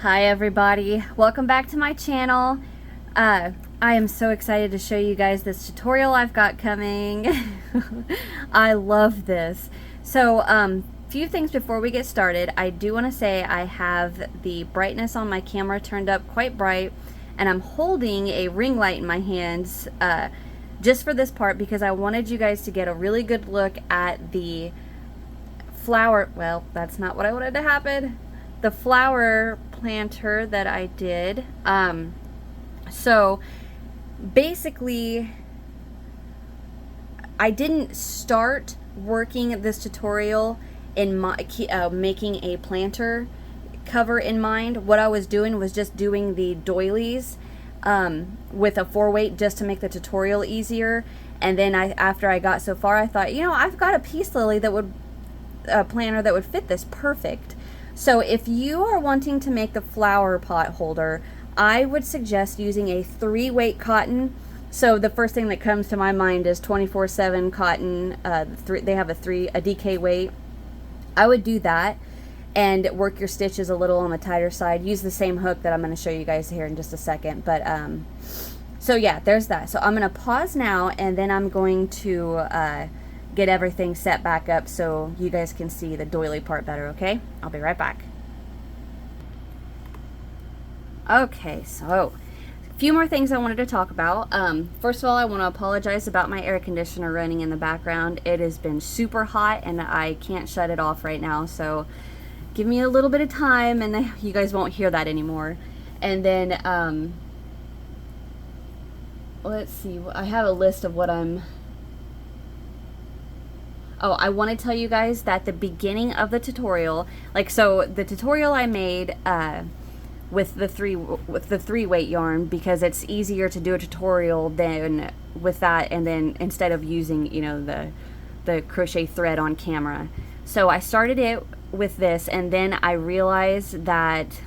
Hi everybody, welcome back to my channel. I am so excited to show you guys this tutorial I've got coming. I love this. So few things before we get started. I do want to say I have the brightness on my camera turned up quite bright, and I'm holding a ring light in my hands just for this part because I wanted you guys to get a really good look at the flower. Well, that's not what I wanted to happen. The flower planter that I did. So basically I didn't start working this tutorial in my making a planter cover in mind. What I was doing was just doing the doilies with a 4-weight just to make the tutorial easier. And then after I got so far, I thought, you know, I've got a peace lily that would planter that would fit this perfect. So if you are wanting to make the flower pot holder, I would suggest using a 3-weight cotton. So the first thing that comes to my mind is 24/7 cotton. They have a DK weight. I would do that and work your stitches a little on the tighter side. Use the same hook that I'm going to show you guys here in just a second. But so yeah, there's that. So I'm going to pause now, and then I'm going to get everything set back up so you guys can see the doily part better, okay? I'll be right back. Okay, so a few more things I wanted to talk about. First of all, I want to apologize about my air conditioner running in the background. It has been super hot and I can't shut it off right now, so give me a little bit of time and you guys won't hear that anymore. And then let's see, I have a list of what I want to tell you guys that the beginning of the tutorial, so the tutorial I made with the 3-weight yarn, because it's easier to do a tutorial than with that, and then instead of using, you know, the crochet thread on camera. So I started it with this, and then I realized that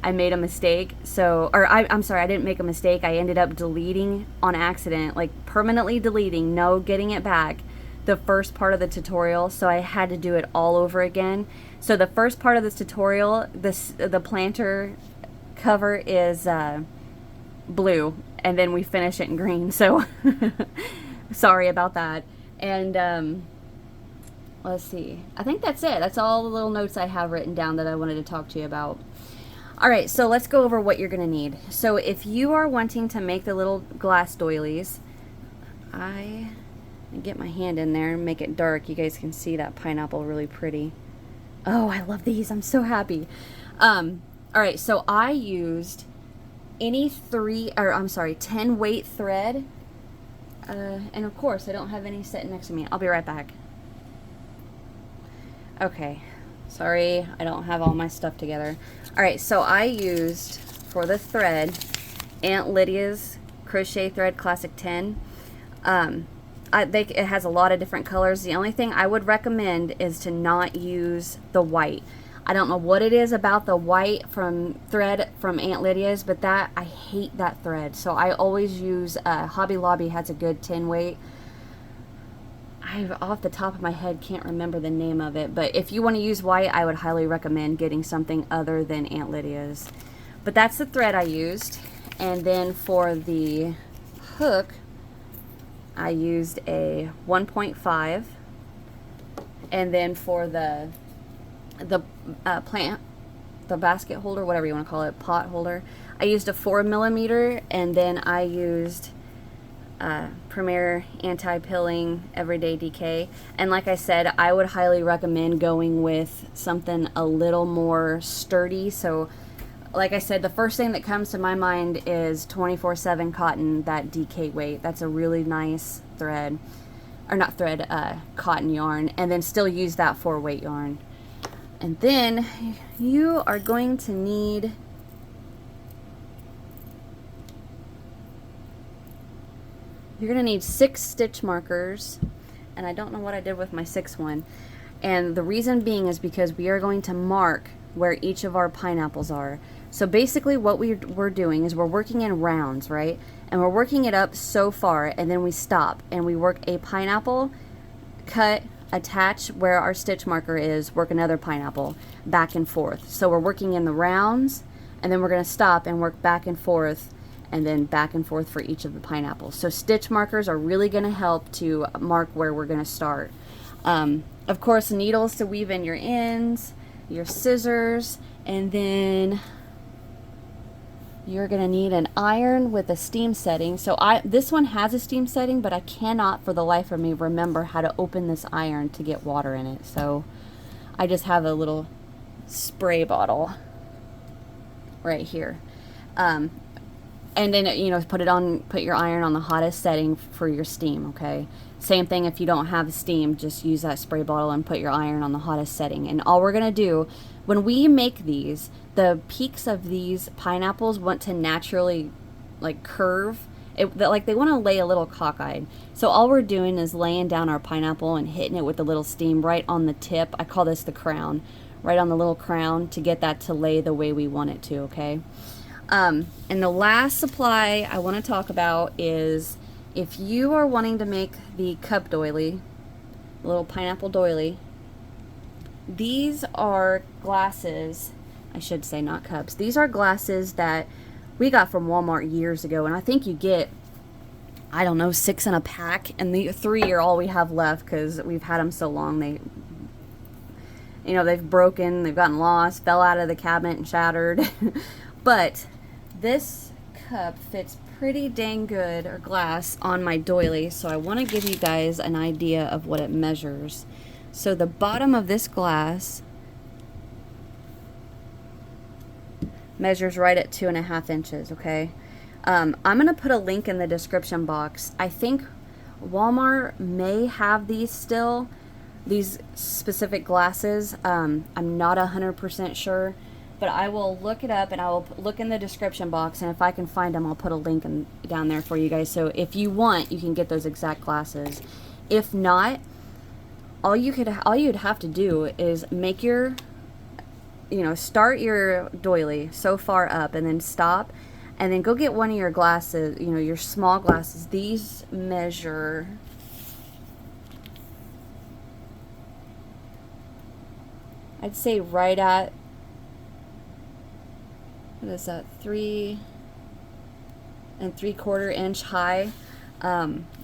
I made a mistake. I'm sorry, I didn't make a mistake. I ended up deleting on accident, like permanently deleting, no getting it back, the first part of the tutorial, so I had to do it all over again. So the first part of this tutorial, the planter cover is blue, and then we finish it in green, so sorry about that. And let's see, I think that's it. That's all the little notes I have written down that I wanted to talk to you about. Alright, so let's go over what you're going to need. So if you are wanting to make the little glass doilies, get my hand in there and make it dark. You guys can see that pineapple really pretty. Oh, I love these. I'm so happy. Alright, so I used any 10 weight thread. And of course, I don't have any sitting next to me. I'll be right back. Okay. Sorry, I don't have all my stuff together. Alright, so I used, for the thread, Aunt Lydia's Crochet Thread Classic 10. It has a lot of different colors. The only thing I would recommend is to not use the white. I don't know what it is about the white thread from Aunt Lydia's, but I hate that thread. So I always use, Hobby Lobby has a good 10 weight. I, off the top of my head, can't remember the name of it. But if you want to use white, I would highly recommend getting something other than Aunt Lydia's. But that's the thread I used. And then for the hook, I used a 1.5, and then for the basket holder, whatever you want to call it, pot holder, I used a 4mm, and then I used Premier Anti-Pilling Everyday DK. And like I said, I would highly recommend going with something a little more sturdy. So like I said, the first thing that comes to my mind is 24/7 cotton, that DK weight. That's a really nice thread, or not thread, cotton yarn, and then still use that 4-weight yarn. And then you are going to need you're going to need 6 stitch markers, and I don't know what I did with my 6th one. And the reason being is because we are going to mark where each of our pineapples are. So basically what we're doing is we're working in rounds, right? And we're working it up so far, and then we stop and we work a pineapple, cut, attach where our stitch marker is, work another pineapple back and forth. So we're working in the rounds, and then we're going to stop and work back and forth, and then back and forth for each of the pineapples. So stitch markers are really going to help to mark where we're going to start. Of course, needles to weave in your ends, your scissors, and then you're going to need an iron with a steam setting. So this one has a steam setting, but I cannot for the life of me remember how to open this iron to get water in it. So I just have a little spray bottle right here. And then, you know, put your iron on the hottest setting for your steam, okay? Same thing if you don't have steam, just use that spray bottle and put your iron on the hottest setting. And all we're going to do, when we make these, the peaks of these pineapples want to naturally, like, curve. Like, they want to lay a little cockeyed. So all we're doing is laying down our pineapple and hitting it with a little steam right on the tip. I call this the crown. Right on the little crown to get that to lay the way we want it to, okay? And the last supply I want to talk about is if you are wanting to make the cup doily, the little pineapple doily, these are glasses, I should say, not cups. These are glasses that we got from Walmart years ago, and I think you get, I don't know, 6 in a pack, and the 3 are all we have left because we've had them so long. You know, they've broken, they've gotten lost, fell out of the cabinet and shattered. But this cup fits pretty dang good, or glass, on my doily, so I want to give you guys an idea of what it measures. So the bottom of this glass measures right at 2.5 inches, okay? I'm going to put a link in the description box. I think Walmart may have these still, these specific glasses. I'm not 100% sure, but I will look it up and I will look in the description box, and if I can find them, I'll put a link down there for you guys. So if you want, you can get those exact glasses. If not, all you'd have to do is make your, you know, start your doily so far up and then stop, and then go get one of your glasses, you know, your small glasses. These measure, I'd say right at, what is that, 3 3/4 inch high.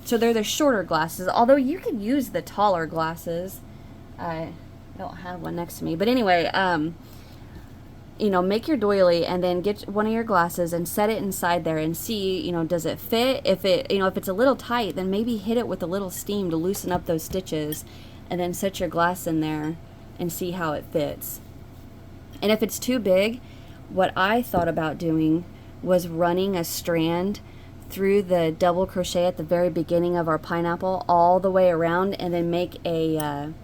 So they're the shorter glasses, although you could use the taller glasses. I don't have one next to me, but anyway, you know, make your doily and then get one of your glasses and set it inside there and see, you know, does it fit? If it, you know, if it's a little tight, then maybe hit it with a little steam to loosen up those stitches, and then set your glass in there and see how it fits. And if it's too big, what I thought about doing was running a strand through the double crochet at the very beginning of our pineapple all the way around, and then make a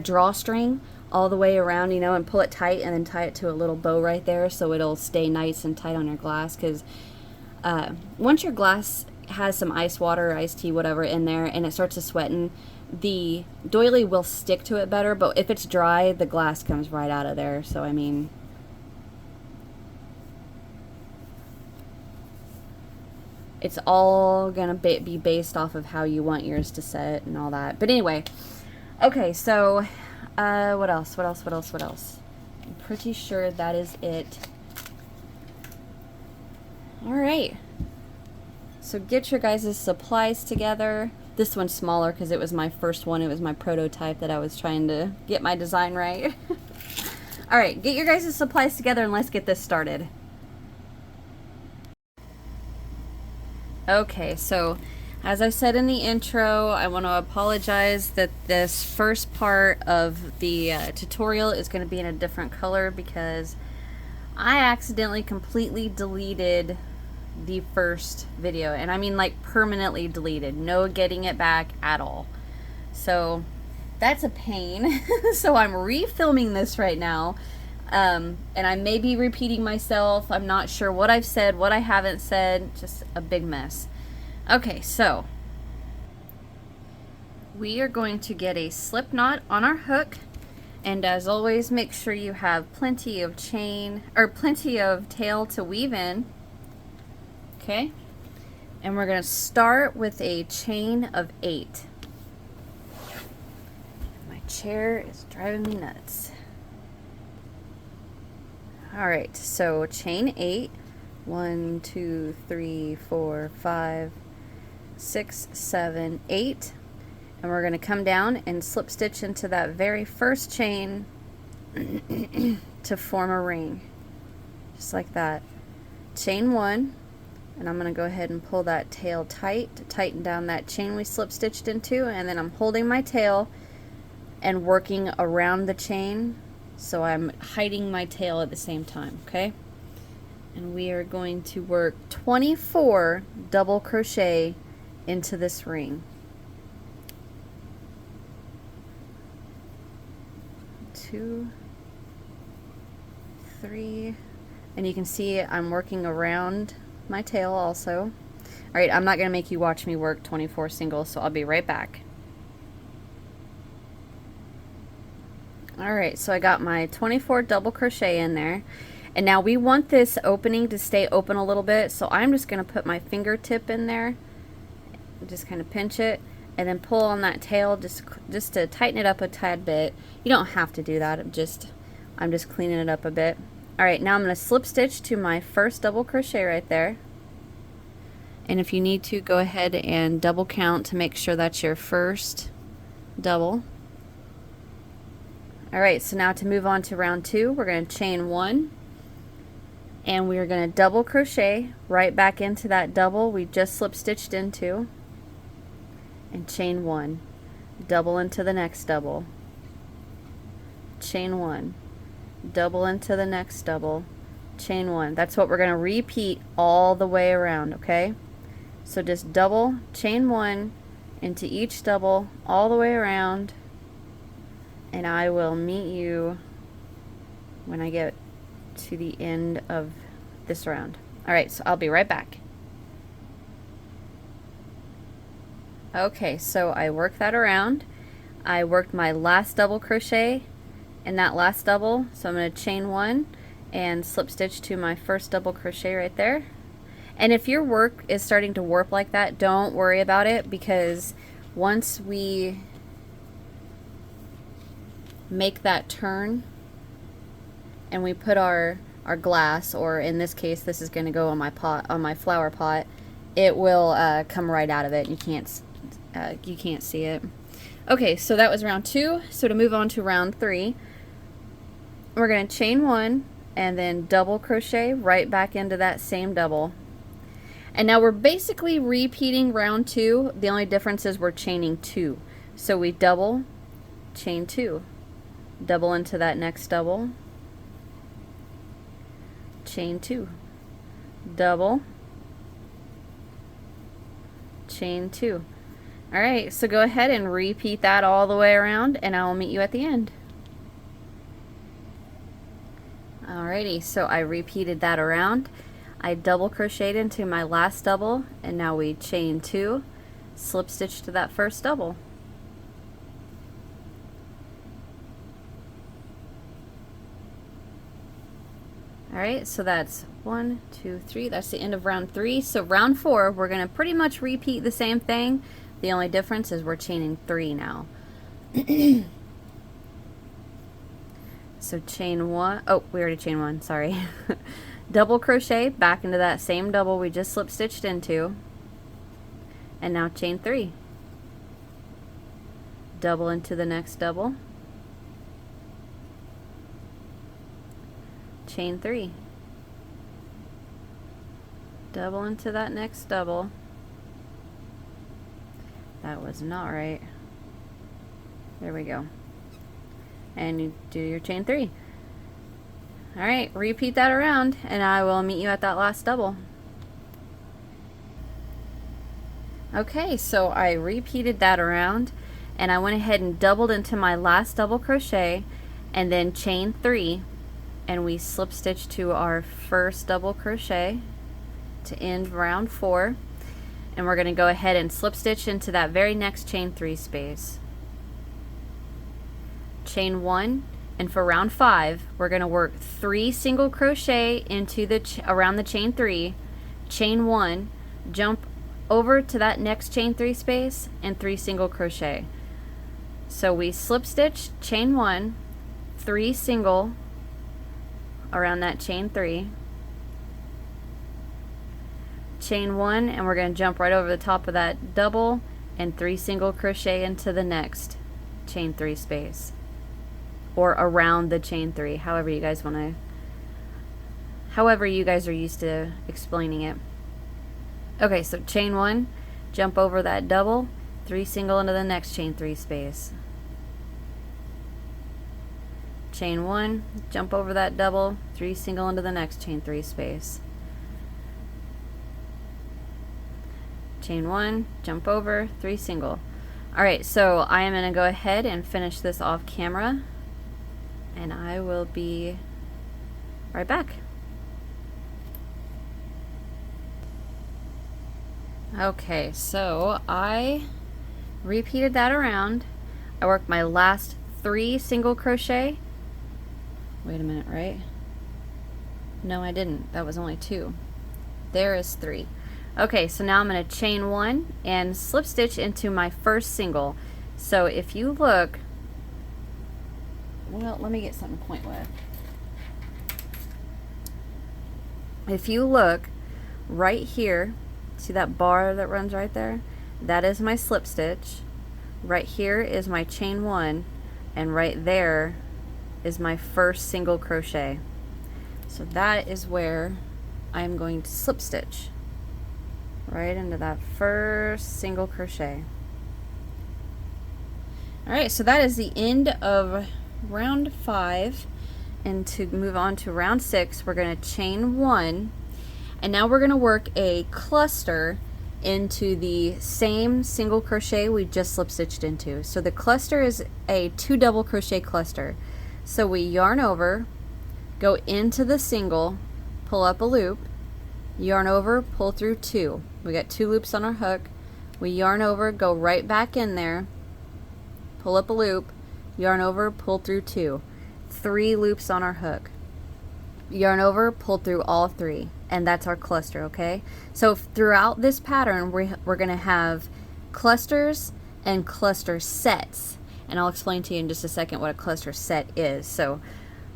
drawstring all the way around, you know, and pull it tight, and then tie it to a little bow right there so it'll stay nice and tight on your glass. Because once your glass has some ice water or iced tea, whatever, in there, and it starts to sweaten, the doily will stick to it better. But if it's dry, the glass comes right out of there. So I mean, it's all gonna be based off of how you want yours to set and all that. But anyway, okay, so what else? I'm pretty sure that is it. All right, so get your guys' supplies together. This one's smaller because it was my first one. It was my prototype that I was trying to get my design right. All right, get your guys' supplies together and let's get this started. Okay, so as I said in the intro, I want to apologize that this first part of the tutorial is going to be in a different color because I accidentally completely deleted the first video, and I mean like permanently deleted, no getting it back at all. So that's a pain. So I'm refilming this right now, and I may be repeating myself. I'm not sure what I've said, what I haven't said, just a big mess. Okay, so we are going to get a slip knot on our hook, and as always, make sure you have plenty of chain or plenty of tail to weave in. Okay, And we're going to start with a chain of 8. My chair is driving me nuts. Alright, so chain 8. 1, 2, 3, 4, 5, 6, 7, 8. And we're going to come down and slip stitch into that very first chain to form a ring. Just like that. Chain 1. And I'm going to go ahead and pull that tail tight to tighten down that chain we slip stitched into, and then I'm holding my tail and working around the chain, so I'm hiding my tail at the same time, okay? And we are going to work 24 double crochet into this ring. 2, 3, and you can see I'm working around my tail also. Alright, I'm not going to make you watch me work 24 singles, so I'll be right back. Alright, so I got my 24 double crochet in there, and now we want this opening to stay open a little bit, so I'm just going to put my fingertip in there, just kind of pinch it, and then pull on that tail just to tighten it up a tad bit. You don't have to do that, I'm just cleaning it up a bit. Alright, now I'm going to slip stitch to my first double crochet right there. And if you need to, go ahead and double count to make sure that's your first double. Alright, so now to move on to round 2, we're going to chain 1. And we are going to double crochet right back into that double we just slip stitched into. And chain 1. Double into the next double. Chain 1. Double into the next double, chain 1. That's what we're going to repeat all the way around, okay? So just double, chain 1 into each double all the way around, and I will meet you when I get to the end of this round. Alright, so I'll be right back. Okay, so I worked that around. I worked my last double crochet in that last double, so I'm going to chain 1 and slip stitch to my first double crochet right there. And if your work is starting to warp like that, don't worry about it, because once we make that turn and we put our glass, or in this case this is going to go on my pot, on my flower pot, it will come right out of it. You can't see it. Okay, so that was round 2. So to move on to round 3, we're going to chain 1 and then double crochet right back into that same double. And now we're basically repeating round 2. The only difference is we're chaining 2. So we double, chain 2, double into that next double, chain 2, double, chain 2. Alright, so go ahead and repeat that all the way around, and I will meet you at the end. Alrighty, so I repeated that around. I double crocheted into my last double, and now we chain 2, slip stitch to that first double. Alright, so that's 1, 2, 3. That's the end of round 3. So round 4, we're going to pretty much repeat the same thing. The only difference is we're chaining 3 now. So chain 1. Oh, we already chained 1. Sorry. Double crochet back into that same double we just slip stitched into. And now chain 3. Double into the next double. Chain 3. Double into that next double. That was not right. There we go. And you do your chain 3. Alright, repeat that around, and I will meet you at that last double. Okay, so I repeated that around, and I went ahead and doubled into my last double crochet, and then chain 3, and we slip stitch to our first double crochet to end round 4. And we're going to go ahead and slip stitch into that very next chain 3 space. Chain 1, and for round 5 we're going to work 3 single crochet into the around the chain 3, chain 1, jump over to that next chain 3 space and 3 single crochet. So we slip stitch, chain 1, 3 single around that chain 3, chain 1, and we're going to jump right over the top of that double and 3 single crochet into the next chain 3 space, or around the chain 3, however you guys want to, however you guys are used to explaining it. Okay, so chain 1, jump over that double, 3 single into the next chain 3 space, chain 1, jump over that double, 3 single into the next chain 3 space, chain 1, jump over, 3 single. Alright, so I am going to go ahead and finish this off camera, and I will be right back. Okay, so I repeated that around. I worked my last 3 single crochet. Wait a minute, right? No, I didn't. That was only 2. There is 3. Okay, so now I'm going to chain 1 and slip stitch into my first single. So if you look, well, let me get something to point with. If you look right here, see that bar that runs right there? That is my slip stitch. Right here is my chain 1, and right there is my first single crochet. So that is where I'm going to slip stitch right into that first single crochet. Alright, so that is the end of round 5, and to move on to round 6, we're going to chain 1, and now we're going to work a cluster into the same single crochet we just slip stitched into. So the cluster is a 2 double crochet cluster. So we yarn over, go into the single, pull up a loop, yarn over, pull through 2. We got 2 loops on our hook. We yarn over, go right back in there, pull up a loop, yarn over, pull through 2. 3 loops on our hook. Yarn over, pull through all 3, and that's our cluster, okay? So throughout this pattern, we're going to have clusters and cluster sets, and I'll explain to you in just a second what a cluster set is. So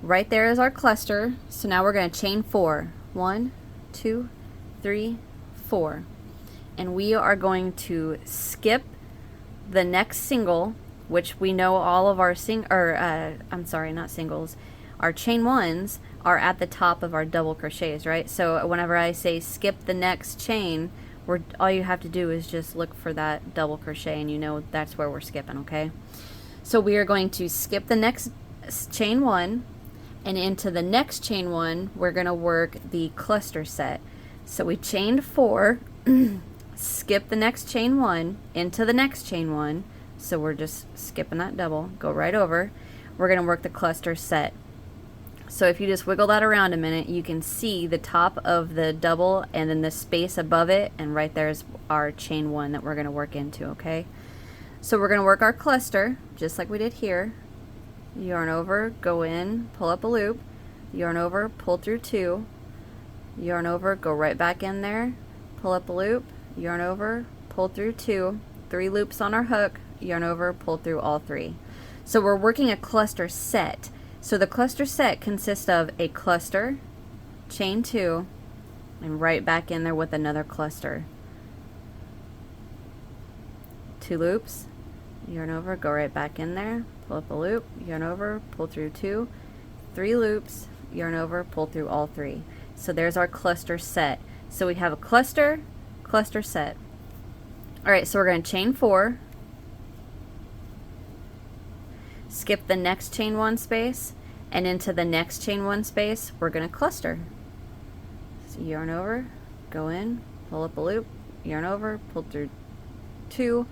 right there is our cluster. So now we're going to chain 4. 1, 2, 3, 4, and we are going to skip the next single, which we know all of our I'm sorry, not singles, our chain 1s are at the top of our double crochets, right? So whenever I say skip the next chain, all you have to do is just look for that double crochet, and you know that's where we're skipping, okay? So we are going to skip the next chain 1, and into the next chain 1 we're going to work the cluster set. So we chained 4, skip the next chain 1 into the next chain 1, so we're just skipping that double, go right over, we're going to work the cluster set. So if you just wiggle that around a minute, you can see the top of the double and then the space above it, and right there is our chain 1 that we're going to work into, okay? So we're going to work our cluster just like we did here. Yarn over, go in, pull up a loop, yarn over, pull through 2, yarn over, go right back in there, pull up a loop, yarn over, pull through 2, 3 loops on our hook, yarn over, pull through all 3. So we're working a cluster set. So the cluster set consists of a cluster, chain 2, and right back in there with another cluster. 2 loops, yarn over, go right back in there, pull up a loop, yarn over, pull through 2, 3 loops, yarn over, pull through all 3. So there's our cluster set. So we have a cluster, cluster set. Alright, so we're going to chain 4, skip the next chain 1 space, and into the next chain 1 space we're going to cluster. So yarn over, go in, pull up a loop, yarn over, pull through 2,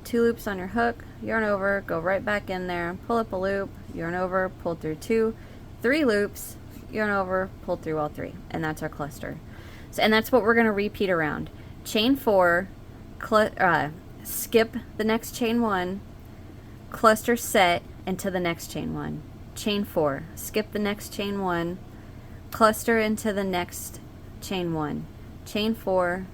2 loops on your hook, yarn over, go right back in there, pull up a loop, yarn over, pull through 2, 3 loops, yarn over, pull through all 3, and that's our cluster. So, and that's what we're going to repeat around. Chain 4, skip the next chain 1, cluster set into the next chain 1, chain 4, skip the next chain 1, cluster into the next chain 1, chain 4,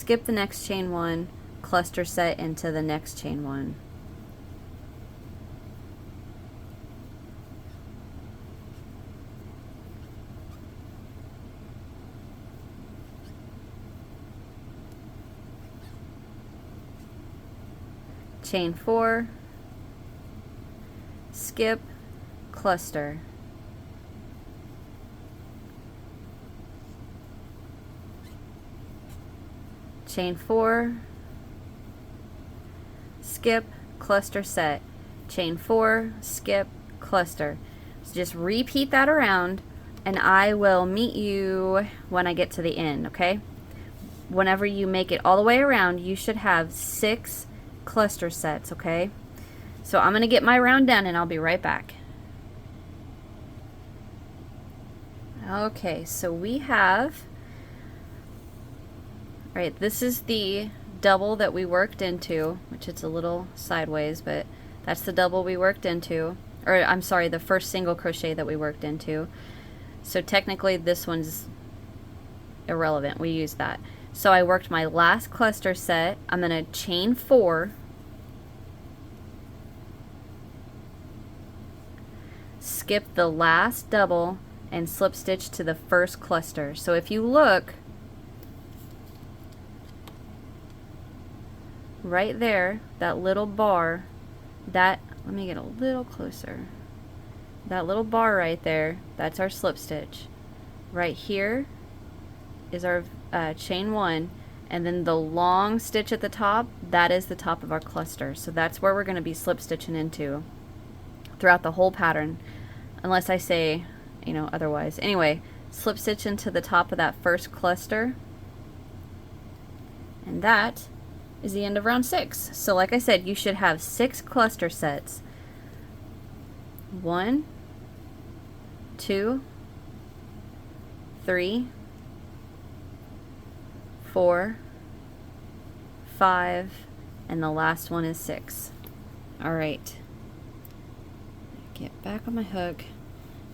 skip the next chain 1, cluster set into the next chain 1. Chain 4, skip, cluster. Chain 4, skip, cluster set. Chain 4, skip, cluster. So just repeat that around, and I will meet you when I get to the end, okay? Whenever you make it all the way around, you should have 6 cluster sets, okay? So I'm gonna get my round done and I'll be right back. Okay, so we have, all right, this is the double that we worked into, which it's a little sideways, but that's the double we worked into, or I'm sorry, the first single crochet that we worked into. So technically this one's irrelevant, we used that. So I worked my last cluster set. I'm going to chain 4, skip the last double, and slip stitch to the first cluster. So if you look right there, that little bar, that, let me get a little closer. That little bar right there, that's our slip stitch. Right here is our chain 1, and then the long stitch at the top, that is the top of our cluster. So that's where we're going to be slip stitching into throughout the whole pattern, unless I say, you know, otherwise. Anyway, slip stitch into the top of that first cluster, and that is the end of round 6. So like I said, you should have 6 cluster sets. 1, 2, 3, 4, 5, and the last one is 6. All right, get back on my hook.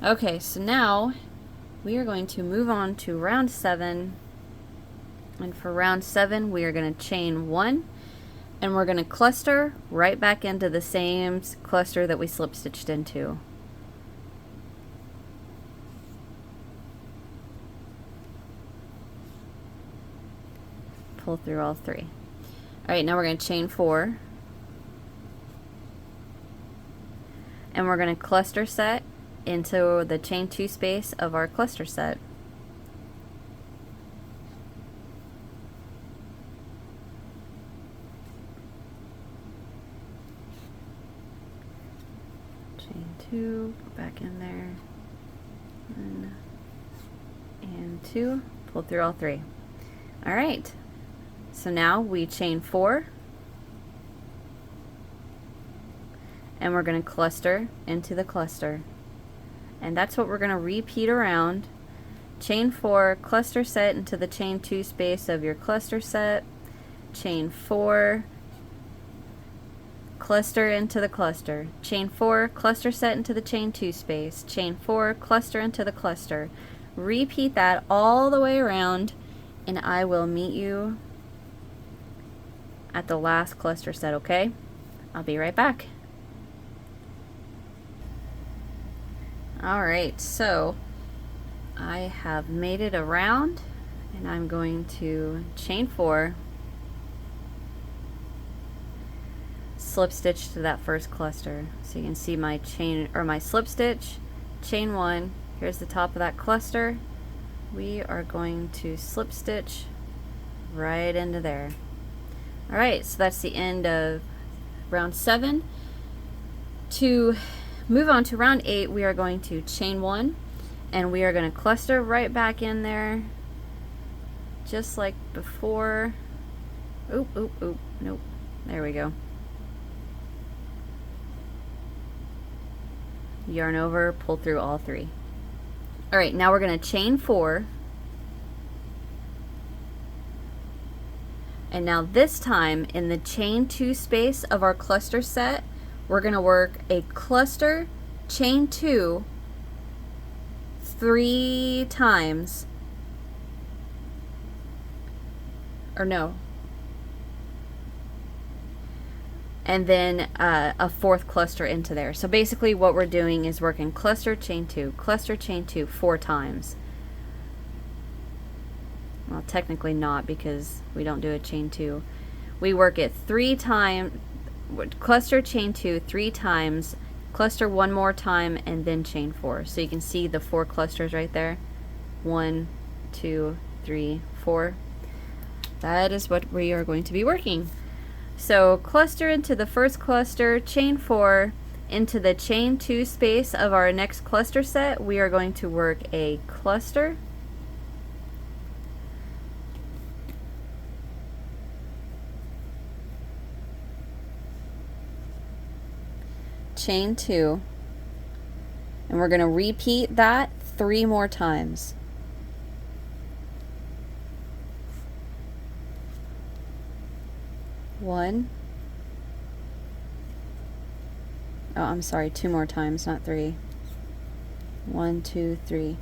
Okay, so now we are going to move on to round 7, and for round 7 we are going to chain 1, and we're going to cluster right back into the same cluster that we slip stitched into. Pull through all 3. All right, now we're going to chain 4, and we're going to cluster set into the chain 2 space of our cluster set. Chain 2, go back in there, 1 and 2, pull through all 3. All right, so now we chain 4, and we're going to cluster into the cluster, and that's what we're going to repeat around. Chain 4, cluster set into the chain 2 space of your cluster set, chain 4, cluster into the cluster, chain 4, cluster set into the chain 2 space, chain 4, cluster into the cluster. Repeat that all the way around, and I will meet you at the last cluster set, okay? I'll be right back. All right, so I have made it around, and I'm going to chain 4, slip stitch to that first cluster. So you can see my chain, or my slip stitch, chain 1, here's the top of that cluster. We are going to slip stitch right into there. All right, so that's the end of round 7. To move on to round 8, we are going to chain 1, and we are going to cluster right back in there, just like before. Oop, oop, oop, nope, there we go. Yarn over, pull through all 3. All right, now we're going to chain 4, and now this time in the chain 2 space of our cluster set, we're going to work a cluster, chain 2 3 times, or no, and then a fourth cluster into there. So basically what we're doing is working cluster, chain 2, cluster, chain 2 4 times. Well, technically not, because we don't do a chain 2. We work it 3 times, cluster, chain 2 3 times, cluster 1 more time, and then chain 4. So you can see the 4 clusters right there. 1, 2, 3, 4. That is what we are going to be working. So cluster into the first cluster, chain 4, into the chain 2 space of our next cluster set, we are going to work a cluster, chain 2, and we're going to repeat that 3 more times. One. Oh, I'm sorry, 2 more times, not 3. 1, 2, 3.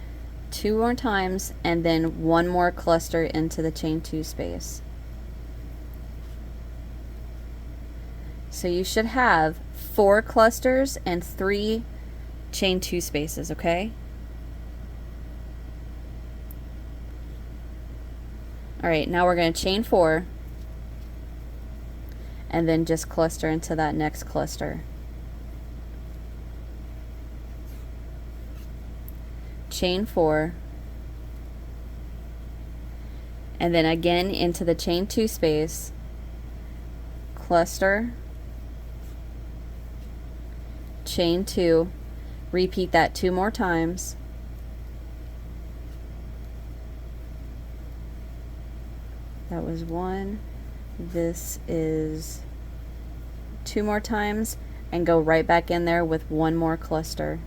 2 more times, and then 1 more cluster into the chain 2 space. So you should have 4 clusters and 3 chain 2 spaces, okay? Alright, now we're going to chain 4, and then just cluster into that next cluster. Chain 4, and then again into the chain 2 space, cluster, chain 2, repeat that 2 more times, that was 1, this is 2 more times, and go right back in there with 1 more cluster.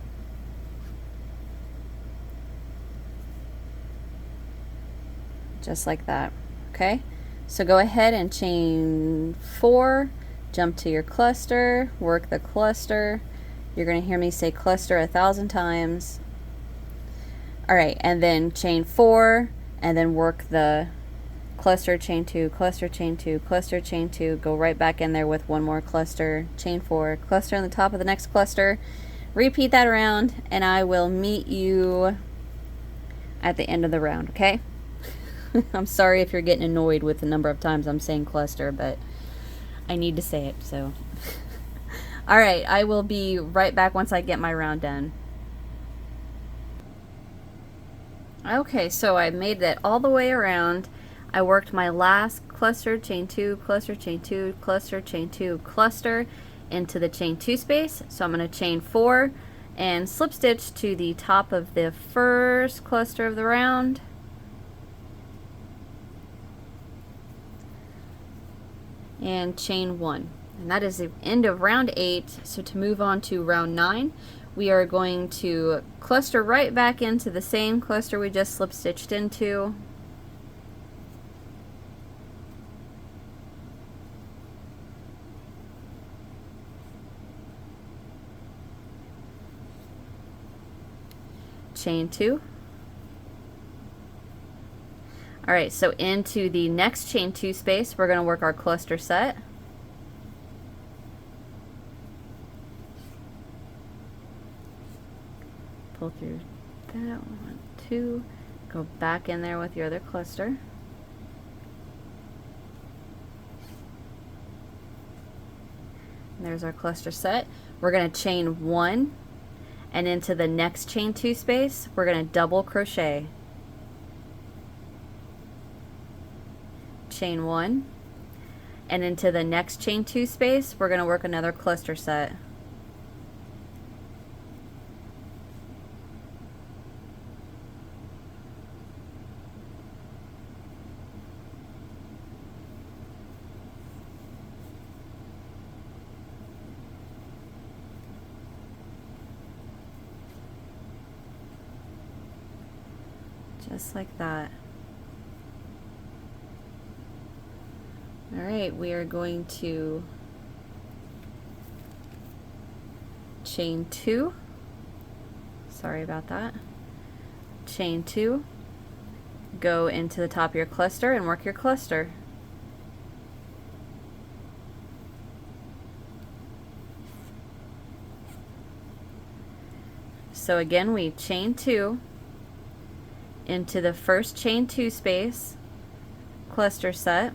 Just like that. Okay, so go ahead and chain 4, jump to your cluster, work the cluster. You're going to hear me say cluster 1,000 times. Alright, and then chain 4, and then work the cluster, chain 2, cluster, chain 2, cluster, chain 2, go right back in there with 1 more cluster, chain 4, cluster on the top of the next cluster, repeat that around, and I will meet you at the end of the round, okay? I'm sorry if you're getting annoyed with the number of times I'm saying cluster, but I need to say it, so. Alright, I will be right back once I get my round done. Okay, so I made that all the way around. I worked my last cluster, chain 2, cluster, chain 2, cluster, chain 2, cluster into the chain 2 space. So I'm going to chain 4 and slip stitch to the top of the first cluster of the round. And chain 1. And that is the end of round 8. So to move on to round 9, we are going to cluster right back into the same cluster we just slip stitched into. Chain 2. Alright, so into the next chain 2 space, we're going to work our cluster set. Pull through that, 1, 2, go back in there with your other cluster. And there's our cluster set. We're going to chain 1, and into the next chain 2 space, we're going to double crochet. Chain 1, and into the next chain 2 space, we're going to work another cluster set. Just like that. Alright, we are going to chain 2. Sorry about that. Chain 2. Go into the top of your cluster and work your cluster. So again, we chain 2 into the first chain 2 space, cluster set,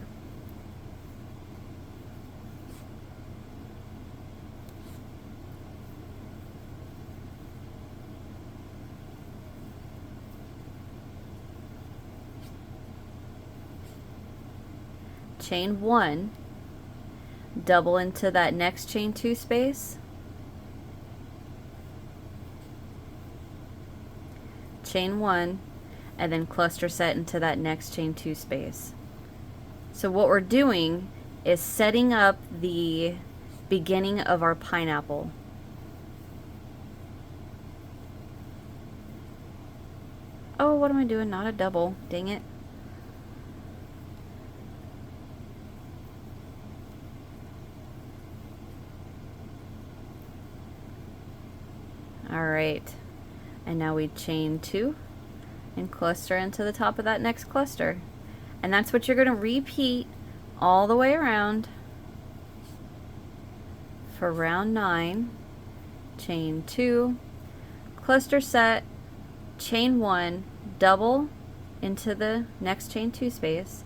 chain 1, double into that next chain 2 space, chain 1, and then cluster set into that next chain 2 space. So what we're doing is setting up the beginning of our pineapple. Oh, what am I doing? Not a double. Dang it. Alright, and now we chain 2 and cluster into the top of that next cluster. And that's what you're going to repeat all the way around for round 9. Chain 2, cluster set, chain 1, double into the next chain 2 space,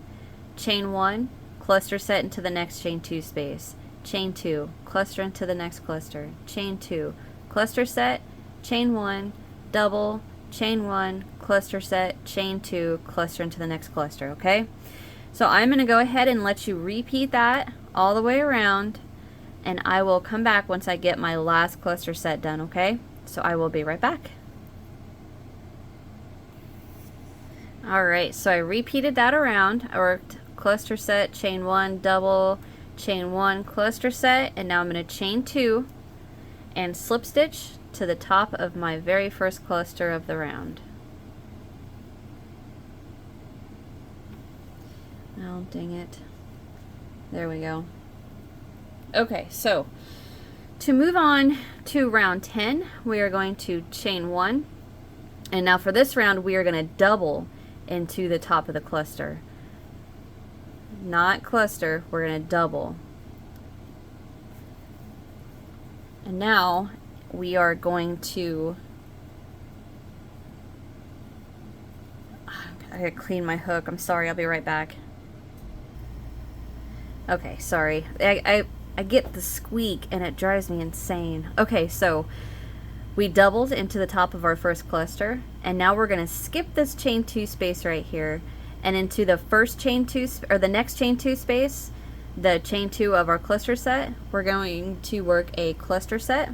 chain 1, cluster set into the next chain 2 space, chain 2, cluster into the next cluster, chain 2, cluster set, chain 1, double, chain 1, cluster set, chain 2, cluster into the next cluster, okay? So I'm going to go ahead and let you repeat that all the way around, and I will come back once I get my last cluster set done, okay? So I will be right back. Alright, so I repeated that around. I worked cluster set, chain 1, double, chain 1, cluster set, and now I'm going to chain 2 and slip stitch to the top of my very first cluster of the round. Oh, dang it. There we go. Okay, so to move on to round 10, we are going to chain 1. And now for this round, we are going to double into the top of the cluster. Not cluster, we're going to double. And now we are going to, I gotta clean my hook. I'm sorry, I'll be right back. Okay, sorry. I get the squeak and it drives me insane. Okay, so we doubled into the top of our first cluster, and now we're going to skip this chain 2 space right here and into the first chain 2 or the next chain 2 space, the chain 2 of our cluster set. We're going to work a cluster set,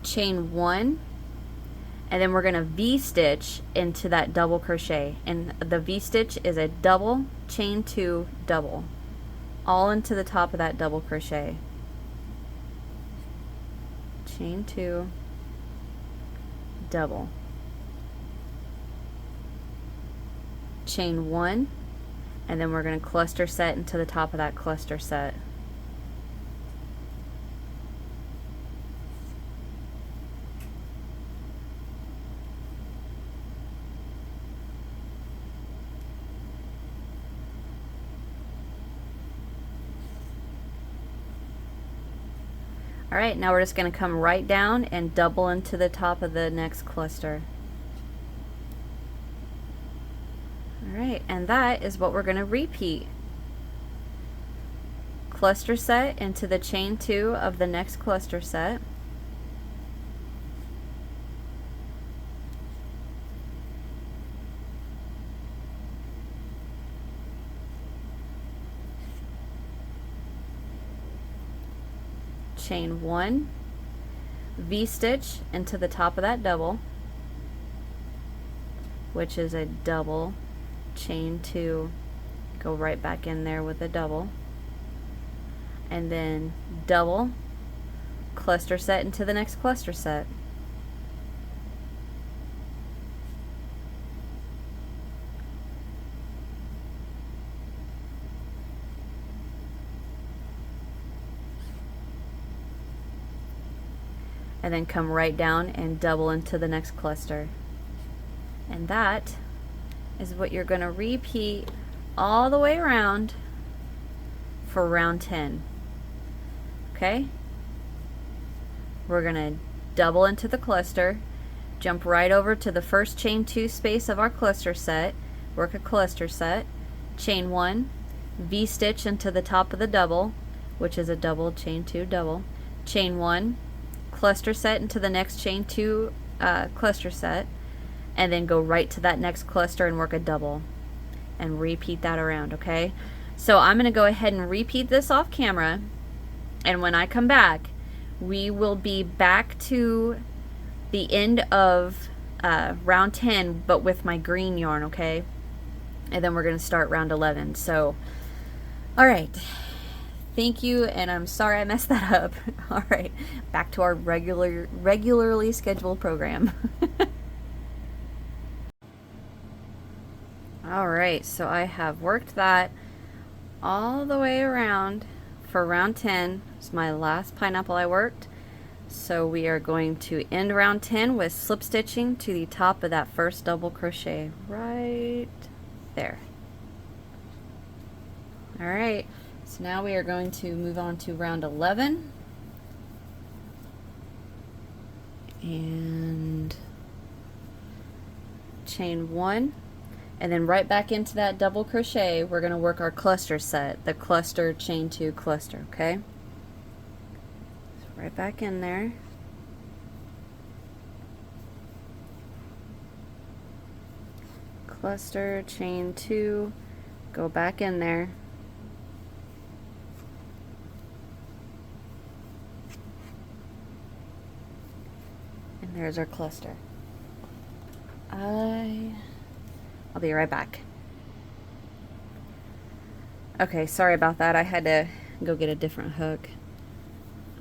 chain 1, and then we're going to V-stitch into that double crochet, and the V-stitch is a double, chain 2, double, all into the top of that double crochet. Chain 2, double, chain 1, and then we're going to cluster set into the top of that cluster set. Alright, now we're just going to come right down and double into the top of the next cluster. Alright, and that is what we're going to repeat. Cluster set into the chain 2 of the next cluster set. Chain 1, V-stitch into the top of that double, which is a double, chain 2, go right back in there with a double, and then double, cluster set into the next cluster set. and then come right down and double into the next cluster. And that is what you're going to repeat all the way around for round 10. Okay? We're going to double into the cluster, jump right over to the first chain 2 space of our cluster set, work a cluster set, chain 1, V-stitch into the top of the double, which is a double, chain 2, double, chain 1, cluster set into the next chain 2 cluster set, and then go right to that next cluster and work a double and repeat that around. Okay, so I'm going to go ahead and repeat this off camera, and when I come back we will be back to the end of round 10 but with my green yarn. Okay, and then we're going to start round 11. So all right, thank you, and I'm sorry I messed that up. All right, back to our regularly scheduled program. All right, so I have worked that all the way around for round 10. It's my last pineapple I worked. So we are going to end round 10 with slip stitching to the top of that first double crochet right there. All right, so now we are going to move on to round 11. And chain 1. And then right back into that double crochet, we're going to work our cluster set, the cluster, chain 2 cluster, okay? So right back in there. Cluster, chain 2, go back in there. And there's our cluster. I'll be right back. Okay, sorry about that. I had to go get a different hook.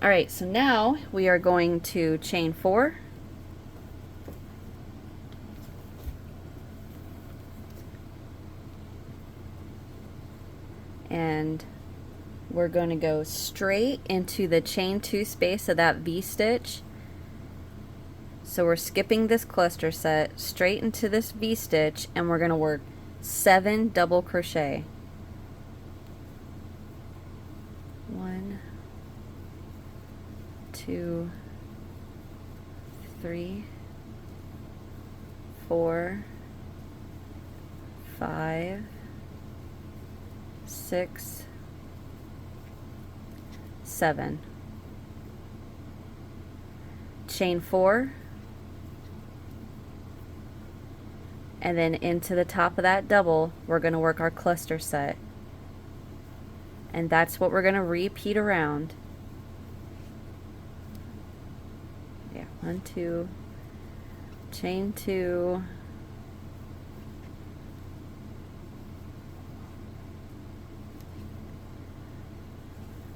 Alright, so now we are going to chain 4. And we're going to go straight into the chain 2 space of that V-stitch. So we're skipping this cluster set straight into this V-stitch, and we're going to work 7 double crochet. 1, 2, 3, 4, 5, 6, 7. Chain 4. And then into the top of that double, we're going to work our cluster set. And that's what we're going to repeat around. Yeah, 1, 2, chain 2,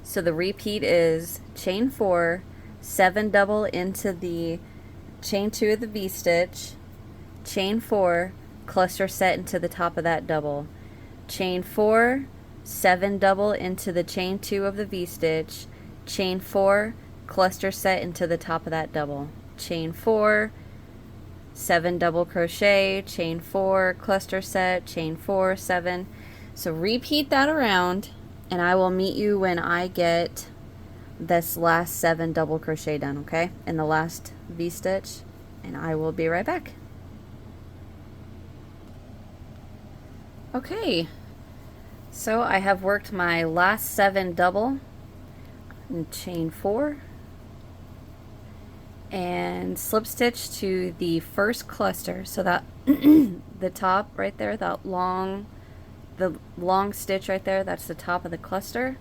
so the repeat is chain 4, 7 double into the chain 2 of the V-stitch, chain 4, cluster set into the top of that double, chain 4, 7 double into the chain 2 of the V-stitch, chain 4, cluster set into the top of that double, chain 4, 7 double crochet, chain 4, cluster set, chain 4, 7. So repeat that around, and I will meet you when I get this last 7 double crochet done, okay, in the last V-stitch, and I will be right back. Okay, so I have worked my last 7 double and chain 4 and slip stitch to the first cluster, so that the top right there, that long stitch right there, that's the top of the cluster.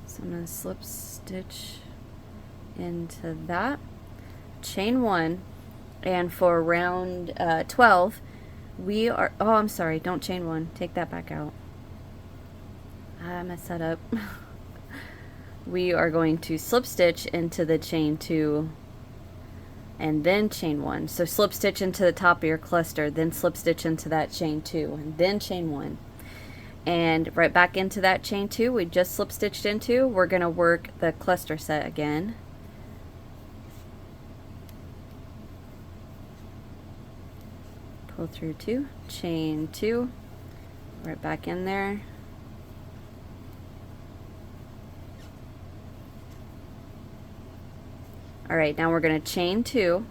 So I'm going to slip stitch into that, chain 1, and for round 12 we are, oh I'm sorry, don't chain 1, take that back out. I messed that up. We are going to slip stitch into the chain 2 and then chain 1. So slip stitch into the top of your cluster, then slip stitch into that chain 2 and then chain 1. And right back into that chain 2 we just slip stitched into, we're going to work the cluster set again. pull through 2, chain 2, right back in there. All right, now we're going to chain 2,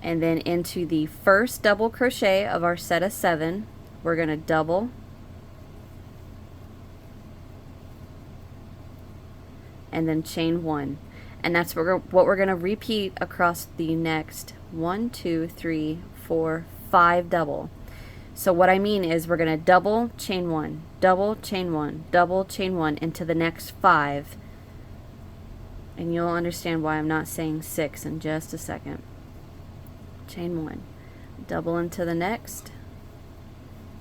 and then into the first double crochet of our set of 7, we're going to double, and then chain 1. And that's what we're going to repeat across the next 1, 2, 3, 4, 5 double. So what I mean is we're going to double, chain 1, double, chain 1, double, chain 1 into the next 5. And you'll understand why I'm not saying 6 in just a second. Chain 1, double into the next,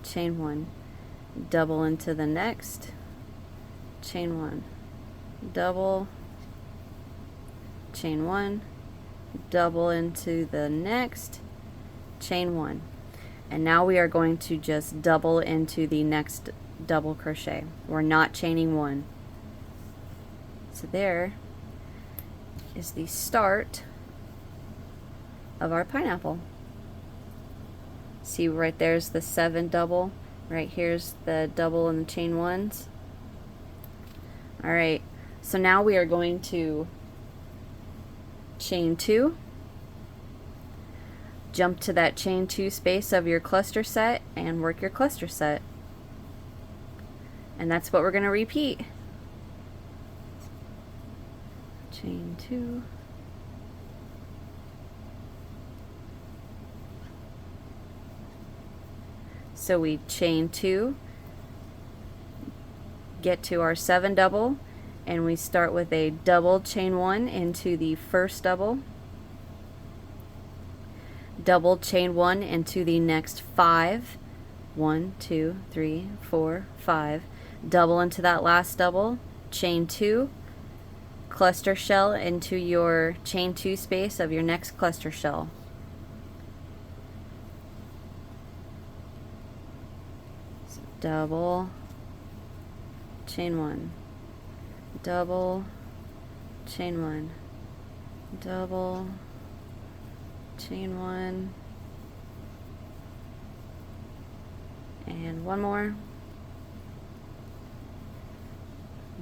chain 1, double into the next, chain 1, double, chain 1, double into the next, chain 1. And now we are going to just double into the next double crochet. We're not chaining 1. So there is the start of our pineapple. See, right there's the 7 double, right here's the double and the chain 1s. Alright, so now we are going to chain 2, jump to that chain 2 space of your cluster set and work your cluster set. And that's what we're going to repeat. Chain 2, so we chain 2, get to our 7 double, and we start with a double chain 1 into the first double, double chain 1 into the next 5, 1, 2, 3, 4, 5, double into that last double, chain 2, cluster shell into your chain 2 space of your next cluster shell. So double, chain 1, double, chain 1, double, chain 1, and one more,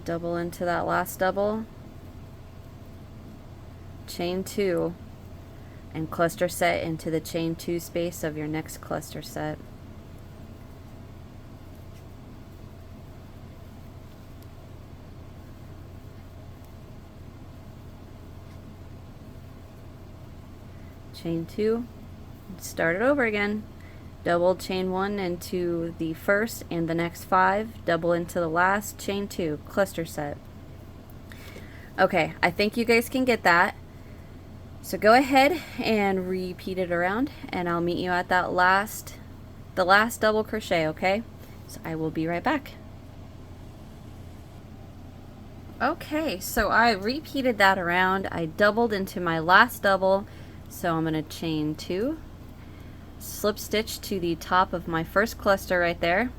double into that last double, chain 2, and cluster set into the chain 2 space of your next cluster set. Chain 2, start it over again, double chain 1 into the first and the next 5, double into the last, chain 2, cluster set. Okay, I think you guys can get that. So go ahead and repeat it around, and I'll meet you at that the last double crochet, okay? So I will be right back. Okay, so I repeated that around. I doubled into my last double, so I'm going to chain 2, slip stitch to the top of my first cluster right there,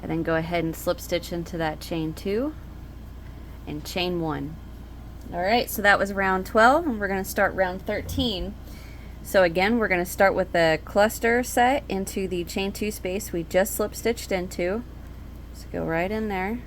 and then go ahead and slip stitch into that chain 2 and chain 1. Alright, so that was round 12, and we're going to start round 13. So again, we're going to start with the cluster set into the chain 2 space we just slip stitched into. So go right in there.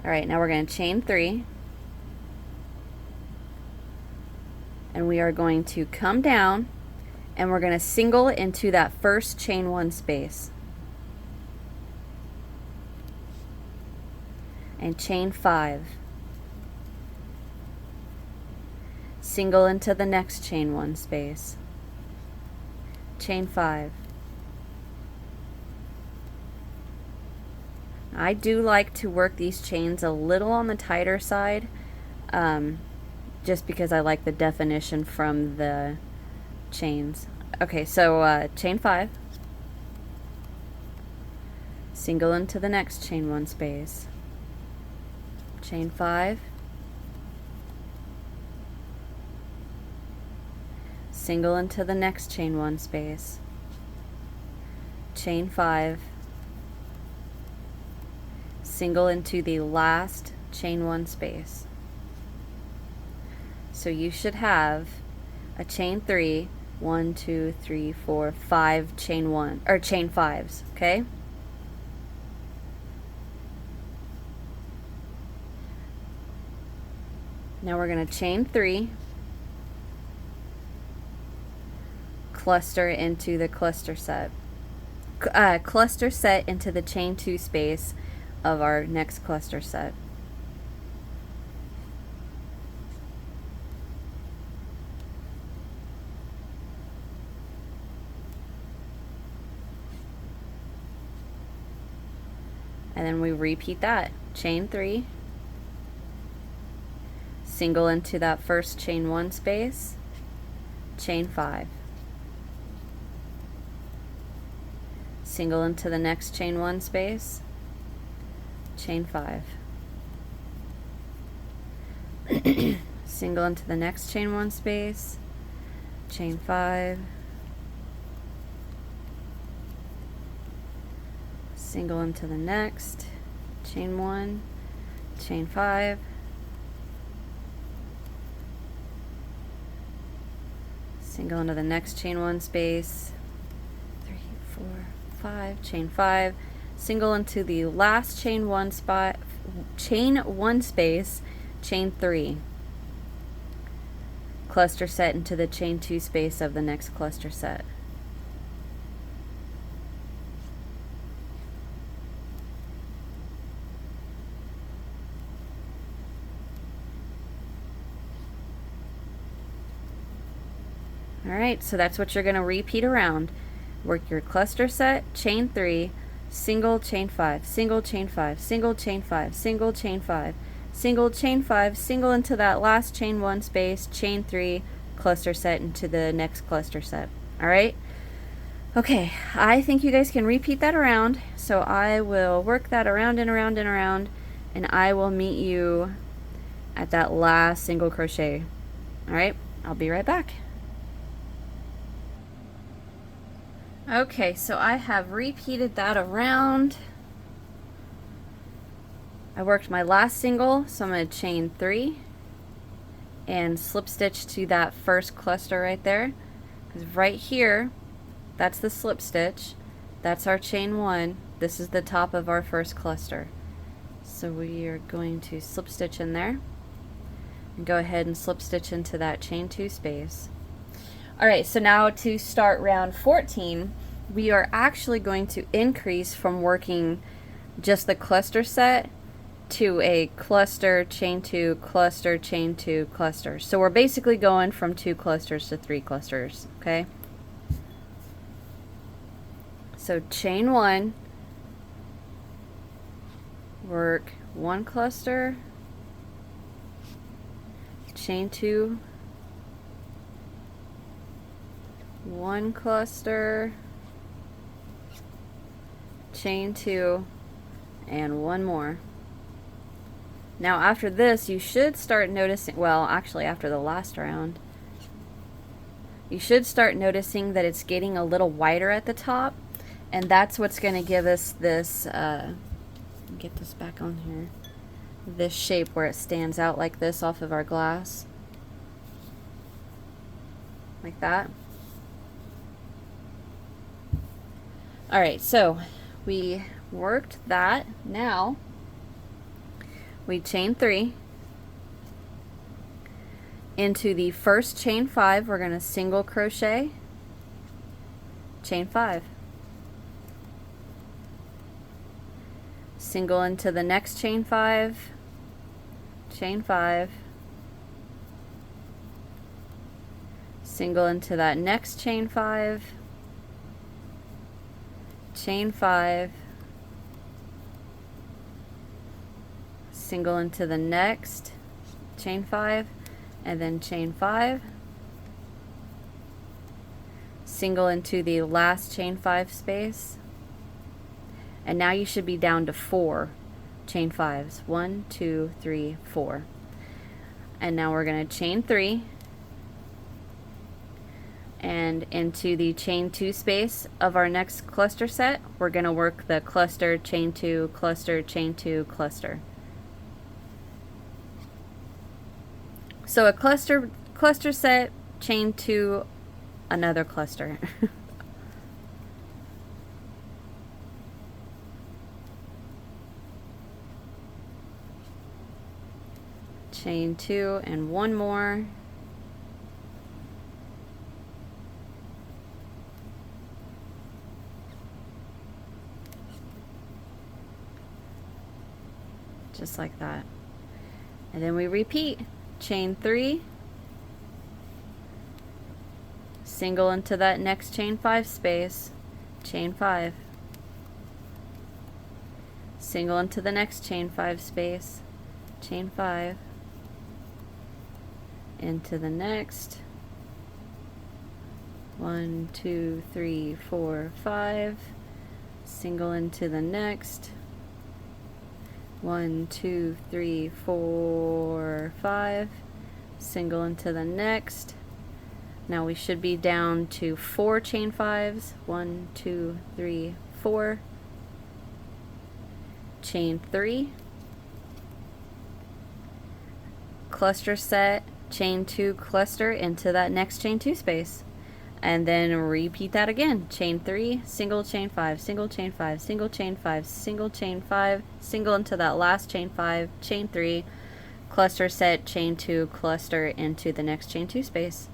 Alright, now we're going to chain 3. And we are going to come down, and we're going to single into that first chain 1 space. And chain 5. Single into the next chain 1 space. Chain 5. I do like to work these chains a little on the tighter side, just because I like the definition from the chains. Okay, so chain 5, single into the next chain 1 space, chain 5, single into the next chain 1 space, chain 5, single into the last chain 1 space. So you should have a chain 3, 1, 2, 3, 4, 5 chain 1 or chain 5s, okay? Now we're going to chain 3, cluster into the cluster set. Cluster set into the chain 2 space of our next cluster set. And then we repeat that. Chain 3, single into that first chain 1 space, chain 5, single into the next chain 1 space, chain 5, single into the next chain 1 space, chain 5, single into the next, chain 1, chain 5, single into the next chain 1 space, 3, 4, 5, chain 5, single into the last chain 1 spot, chain 1 space, chain 3, cluster set into the chain 2 space of the next cluster set. Alright, so that's what you're going to repeat around. Work your cluster set, chain 3, single, chain 5, single, chain 5, single, chain 5, single, chain 5, single, chain 5, single into that last chain 1 space, chain 3, cluster set into the next cluster set. Alright? Okay, I think you guys can repeat that around, so I will work that around and around and around, and I will meet you at that last single crochet. Alright, I'll be right back. Okay, so I have repeated that around. I worked my last single, so I'm going to chain 3 and slip stitch to that first cluster right there. Because right here, that's the slip stitch. That's our chain 1. This is the top of our first cluster. So we are going to slip stitch in there and go ahead and slip stitch into that chain 2 space. Alright, so now to start round 14, we are actually going to increase from working just the cluster set to a cluster, chain 2, cluster, chain 2, cluster. So we're basically going from 2 clusters to 3 clusters, okay? So chain 1, work 1 cluster, chain 2, 1 cluster, chain 2, and 1 more. Now after this, you should start noticing, well, actually after the last round, you should start noticing that it's getting a little wider at the top, and that's what's going to give us this, get this back on here, this shape where it stands out like this off of our glass. Like that. Alright, so we worked that. Now we chain 3 into the first chain 5. We're going to single crochet, chain 5, single into the next chain 5, chain 5, single into that next chain 5, chain 5, single into the next chain 5, and then chain 5, single into the last chain 5 space, And now you should be down to 4 chain 5s. 1, 2, 3, 4. And now we're going to chain 3 and into the chain 2 space of our next cluster set, we're going to work the cluster, chain 2, cluster, chain 2, cluster. So a cluster set, chain 2, another cluster. Chain 2 and one more. Just like that. And then we repeat. Chain 3, single into that next chain 5 space, chain 5, single into the next chain 5 space, chain 5, into the next, 1, 2, 3, 4, 5, single into the next, 1, 2, 3, 4, 5, single into the next. Now we should be down to 4 chain 5s. 1, 2, 3, 4. Chain 3. Cluster set, chain 2 cluster into that next chain 2 space. And then repeat that again. Chain 3, single chain 5, single chain 5, single chain 5, single chain 5, single into that last chain 5, chain 3, cluster set, chain 2, cluster into the next chain 2 space.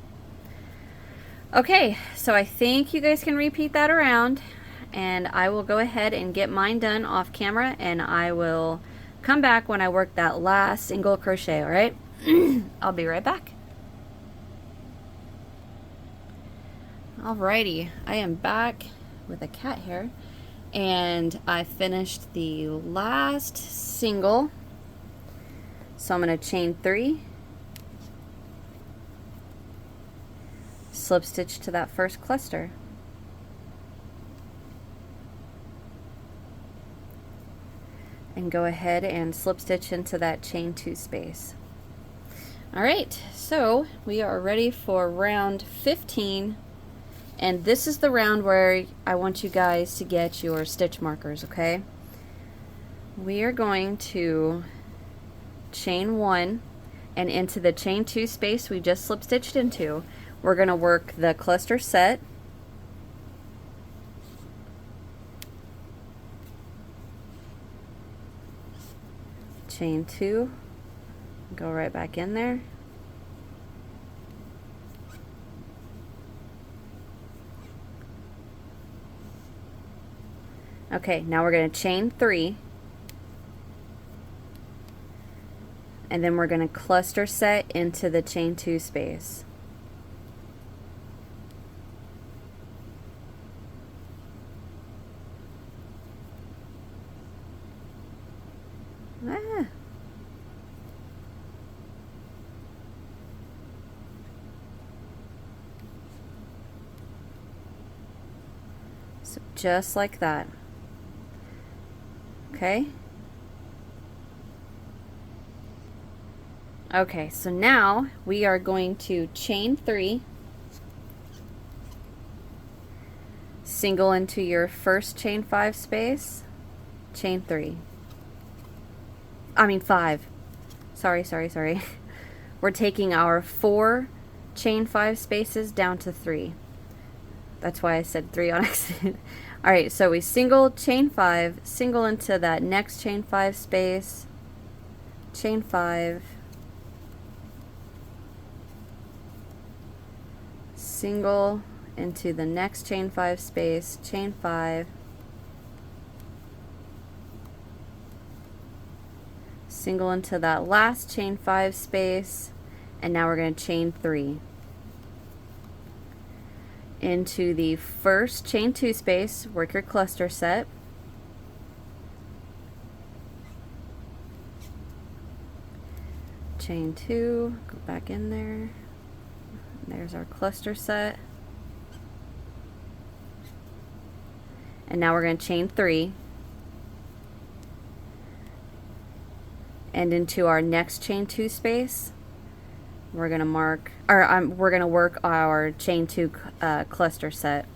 Okay, so I think you guys can repeat that around, and I will go ahead and get mine done off camera, and I will come back when I work that last single crochet, all right? I'll be right back. Alrighty, I am back with a cat hair, and I finished the last single. So I'm going to chain 3, slip stitch to that first cluster, and go ahead and slip stitch into that chain 2 space. Alright, so we are ready for round 15. And this is the round where I want you guys to get your stitch markers, okay? We are going to chain 1, and into the chain 2 space we just slip stitched into, we're going to work the cluster set, chain 2, go right back in there, okay, now we're going to chain 3, and then we're going to cluster set into the chain 2 space. So just like that. Okay. Okay, so now we are going to chain 3, single into your first chain 5 space, chain 3. I mean 5. Sorry. We're taking our 4 chain 5 spaces down to 3. That's why I said 3 on accident. Alright, so we single chain 5, single into that next chain 5 space, chain 5, single into the next chain 5 space, chain 5, single into that last chain 5 space, and now we're going to chain 3 into the first chain 2 space, work your cluster set, chain 2, go back in there, there's our cluster set, and now we're going to chain 3 and into our next chain 2 space, we're going to mark, or we're going to work our chain 2 cluster set.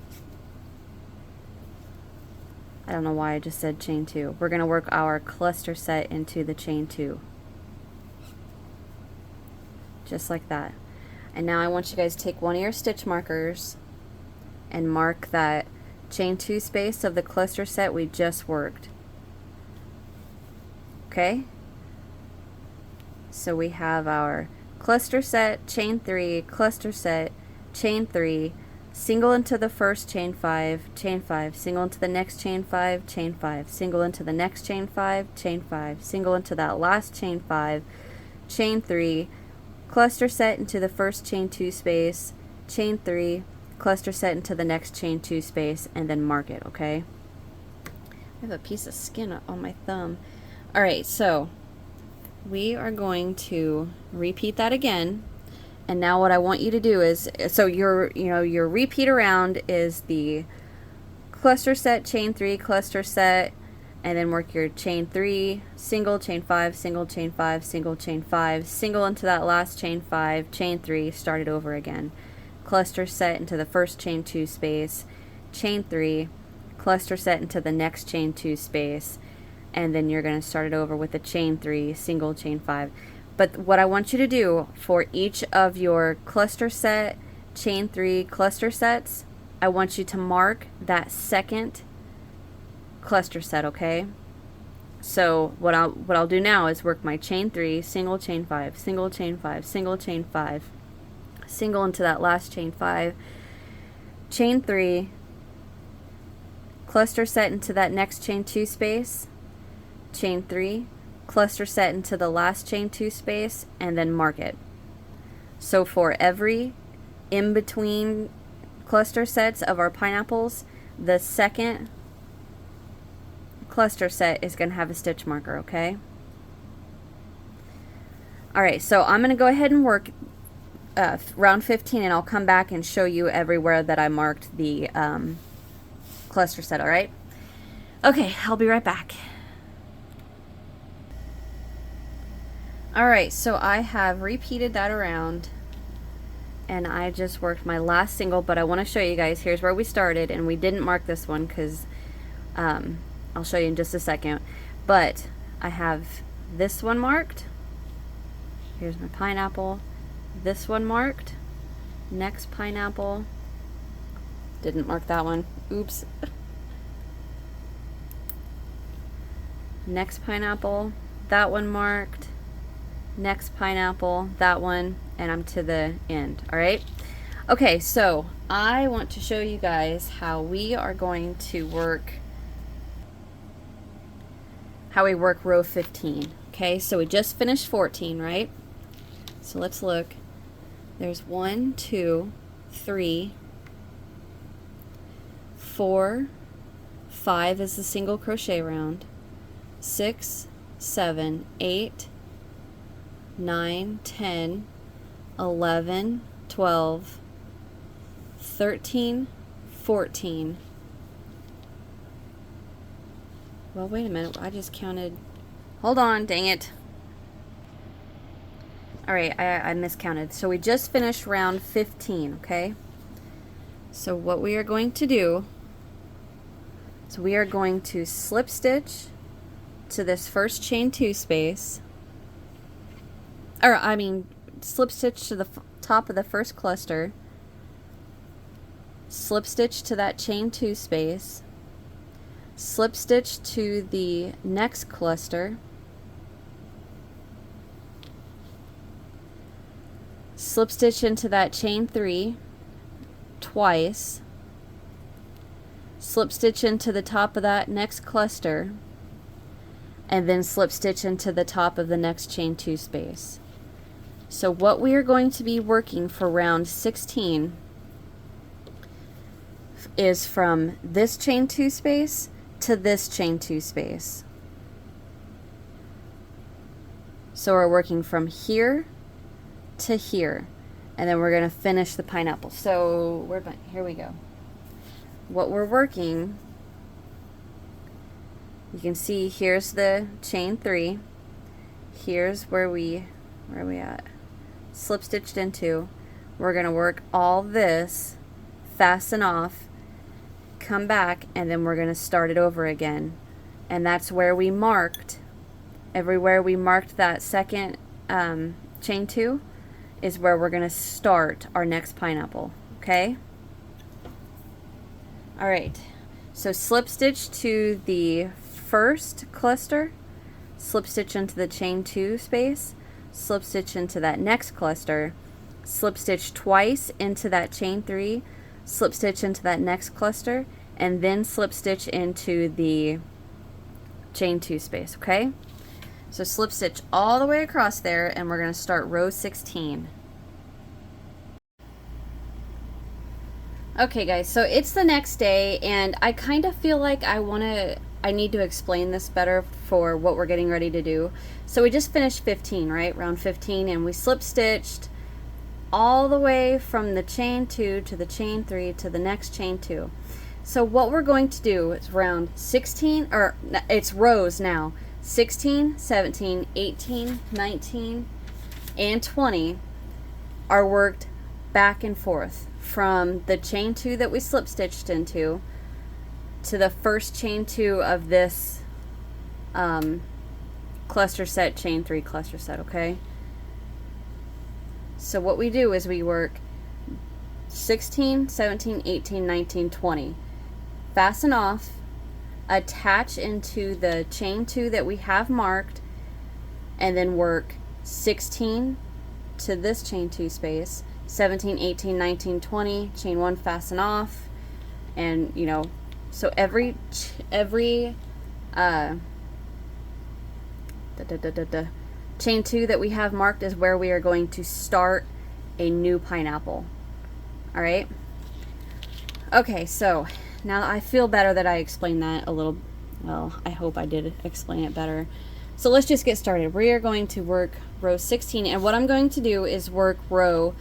I don't know why I just said chain 2. We're going to work our cluster set into the chain 2. Just like that. And now I want you guys to take one of your stitch markers and mark that chain 2 space of the cluster set we just worked. Okay? So we have our cluster set, chain 3, cluster set, chain 3, single into the first chain 5, single into the next chain 5, chain 5, single into the next chain 5, chain 5, single into that last chain 5, chain 3, cluster set into the first chain 2 space, chain 3, cluster set into the next chain 2 space, and then mark it, okay? I have a piece of skin on my thumb. Alright, so we are going to repeat that again. And now what I want you to do is, so your repeat around is the cluster set, chain 3, cluster set, and then work your chain 3, single, chain 5, single, chain 5, single, chain 5, single into that last chain 5, chain 3, start it over again. Cluster set into the first chain 2 space, chain 3, cluster set into the next chain 2 space, and then you're going to start it over with a chain 3, single, chain 5. But what I want you to do for each of your cluster set, chain 3 cluster sets, I want you to mark that second cluster set, okay? So what I'll do now is work my chain 3, single, chain 5, single, chain 5, single, chain 5, single into that last chain 5, chain 3, cluster set into that next chain 2 space, chain 3, cluster set into the last chain 2 space, and then mark it. So for every in between cluster sets of our pineapples, the second cluster set is going to have a stitch marker, okay? Alright, so I'm going to go ahead and work round 15, and I'll come back and show you everywhere that I marked the cluster set, alright? Okay, I'll be right back. Alright, so I have repeated that around, and I just worked my last single, but I want to show you guys, here's where we started, and we didn't mark this one because I'll show you in just a second, but I have this one marked, here's my pineapple, this one marked, next pineapple, didn't mark that one, oops, next pineapple, that one marked, next pineapple, that one, and I'm to the end. Alright, okay, so I want to show you guys how we are going to work row 15. Okay, so we just finished 14, right? So let's look. There's 1, 2, 3, 4, 5 is the single crochet round, 6, 7, 8, 9, 10, 11, 12, 13, 14. Well, wait a minute. I just counted. Hold on, dang it. Alright, I miscounted. So we just finished round 15, okay? So what we are going to do is we are going to slip stitch to this first chain 2 space, or I mean slip stitch to the top of the first cluster, slip stitch to that chain 2 space, slip stitch to the next cluster, slip stitch into that chain 3 twice, slip stitch into the top of that next cluster, and then slip stitch into the top of the next chain 2 space. So what we are going to be working for round 16 is from this chain 2 space to this chain 2 space. So we're working from here to here, and then we're going to finish the pineapple. So here we go. What we're working, you can see here's the chain 3, here's where are we at? Slip stitched into. We're going to work all this, fasten off, come back, and then we're going to start it over again. And that's where we marked, everywhere we marked that second chain 2 is where we're going to start our next pineapple, okay? All right, so slip stitch to the first cluster, slip stitch into the chain 2 space, slip stitch into that next cluster, slip stitch twice into that chain 3, slip stitch into that next cluster, and then slip stitch into the chain 2 space, okay? So slip stitch all the way across there, and we're going to start row 16. Okay guys, so it's the next day, and I kind of feel like I need to explain this better for what we're getting ready to do. So we just finished 15, right? Round 15, and we slip stitched all the way from the chain 2 to the chain 3 to the next chain 2. So what we're going to do is round 16, or it's rows now, 16, 17, 18, 19, and 20 are worked back and forth from the chain 2 that we slip stitched into to the first chain 2 of this cluster set, chain 3 cluster set, okay? So what we do is we work 16, 17, 18, 19, 20. Fasten off, attach into the chain 2 that we have marked, and then work 16 to this chain 2 space, 17, 18, 19, 20, chain 1, fasten off, and you know, so every chain 2 that we have marked is where we are going to start a new pineapple. All right. Okay, so now I feel better that I explained that a little. Well, I hope I did explain it better. So let's just get started. We are going to work row 16, and what I'm going to do is work row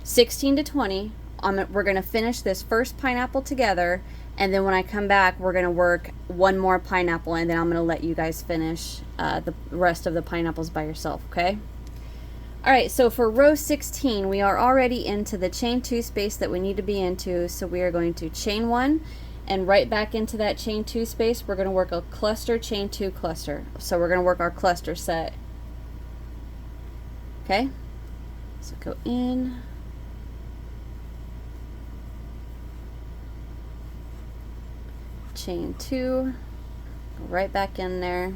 16 to 20. We're going to finish this first pineapple together, and then when I come back, we're going to work one more pineapple, and then I'm going to let you guys finish the rest of the pineapples by yourself, okay? All right, so for row 16, we are already into the chain 2 space that we need to be into, so we are going to chain 1, and right back into that chain 2 space, we're going to work a cluster, chain 2, cluster. So we're going to work our cluster set. Okay? So go in. Chain 2, go right back in there.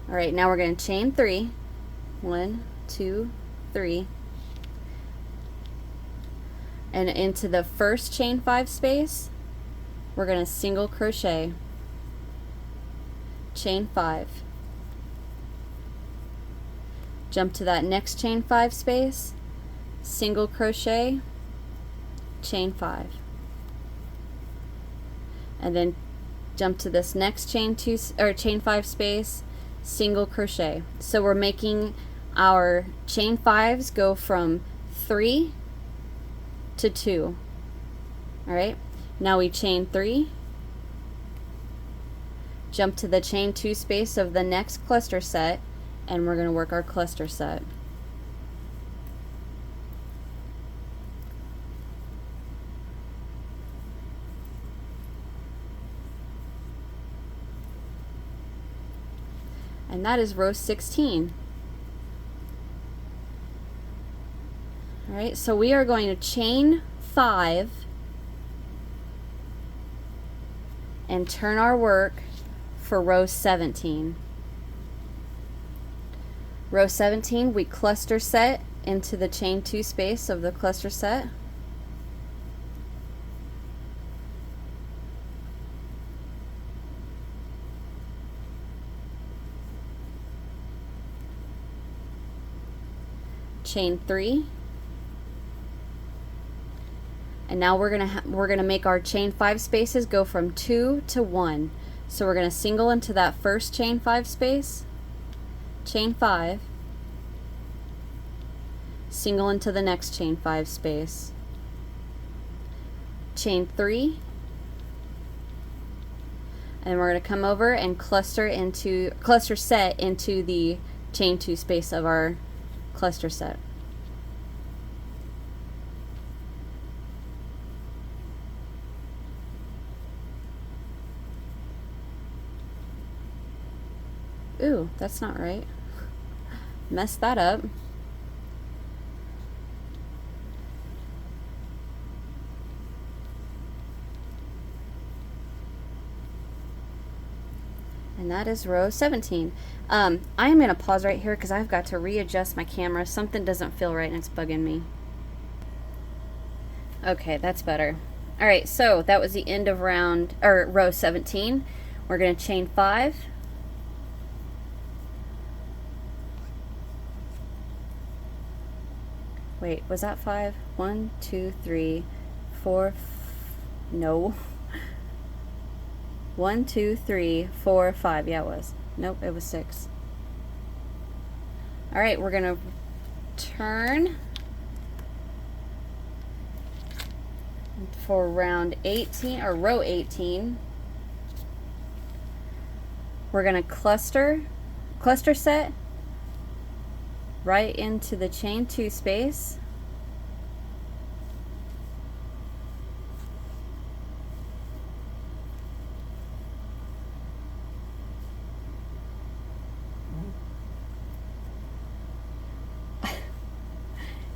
All right, now we're going to chain 3. 1, 2, 3. And into the first chain 5 space, we're going to single crochet, chain 5. Jump to that next chain 5 space, single crochet, chain 5. And then jump to this next chain 2 or chain 5 space, single crochet. So we're making our chain 5s go from 3 to 2. All right, now we chain 3, jump to the chain 2 space of the next cluster set, and we're going to work our cluster set. And that is row 16. All right, so we are going to chain 5 and turn our work for row 17. Row 17, we cluster set into the chain 2 space of the cluster set. Chain 3, and now we're gonna make our chain 5 spaces go from 2 to 1. So we're gonna single into that first chain 5 space, chain 5, single into the next chain 5 space, chain 3, And we're going to come over and cluster set into the chain 2 space of our cluster set. Ooh, that's not right. Messed that up. And that is row 17. I am going to pause right here because I've got to readjust my camera. Something doesn't feel right and it's bugging me. Okay, that's better. All right, so that was the end of row 17. We're going to chain 5. Wait, was that 5? 1, 2, 3, 4. No. 1, 2, 3, 4, 5. Yeah, it was. Nope, it was 6. All right, we're gonna turn for round 18 or row 18. We're gonna cluster set right into the chain 2 space.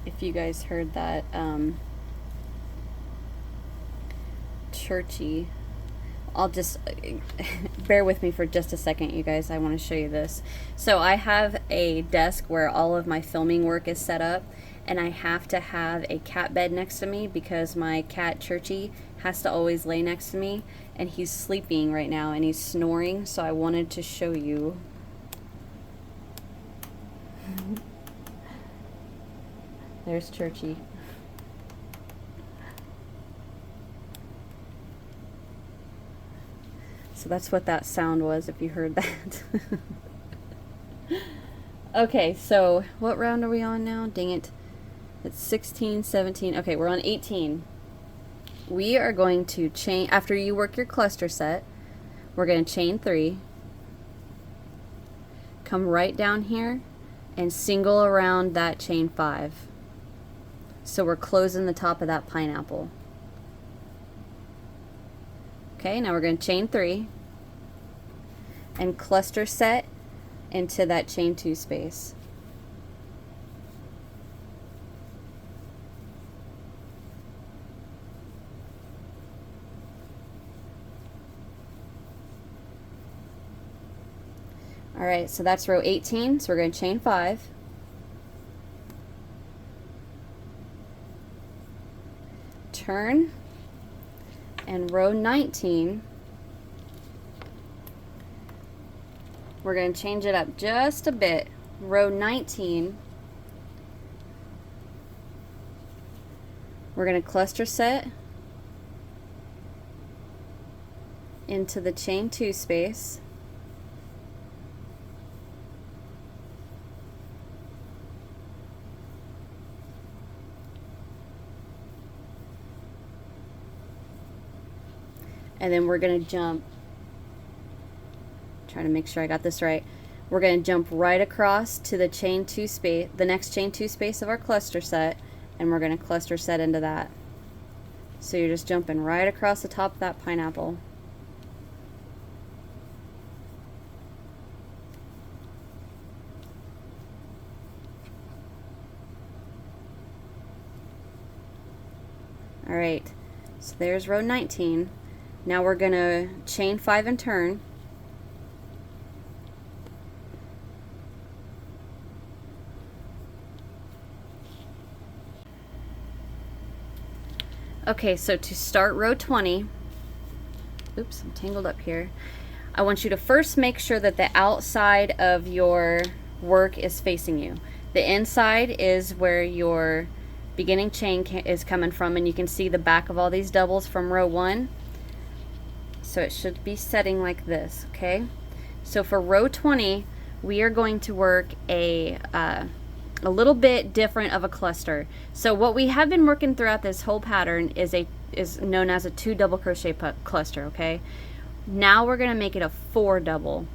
If you guys heard that churchy, I'll just bear with me for just a second, you guys. I want to show you this. So I have a desk where all of my filming work is set up, and I have to have a cat bed next to me because my cat Churchy has to always lay next to me, and he's sleeping right now and he's snoring, so I wanted to show you. There's Churchy. So that's what that sound was, if you heard that. Okay, so what round are we on now? Dang it. It's 16, 17. Okay, we're on 18. We are going to chain, after you work your cluster set, we're going to chain 3. Come right down here and single around that chain 5. So we're closing the top of that pineapple. Okay, now we're going to chain 3 and cluster set into that chain 2 space. All right, so that's row 18, so we're going to chain 5. Turn, and row 19, we're going to change it up just a bit. Row 19, we're going to cluster set into the chain 2 space. And then we're going to jump, trying to make sure I got this right. We're going to jump right across to the chain 2 space, the next chain 2 space of our cluster set, and we're going to cluster set into that. So you're just jumping right across the top of that pineapple. All right, so there's row 19. Now we're going to chain 5 and turn. Okay, so to start row 20, oops, I'm tangled up here. I want you to first make sure that the outside of your work is facing you. The inside is where your beginning chain is coming from, and you can see the back of all these doubles from row 1. So it should be setting like this, okay? So for row 20, we are going to work a little bit different of a cluster. So what we have been working throughout this whole pattern is known as a 2 double crochet cluster, okay? Now we're going to make it a 4 double.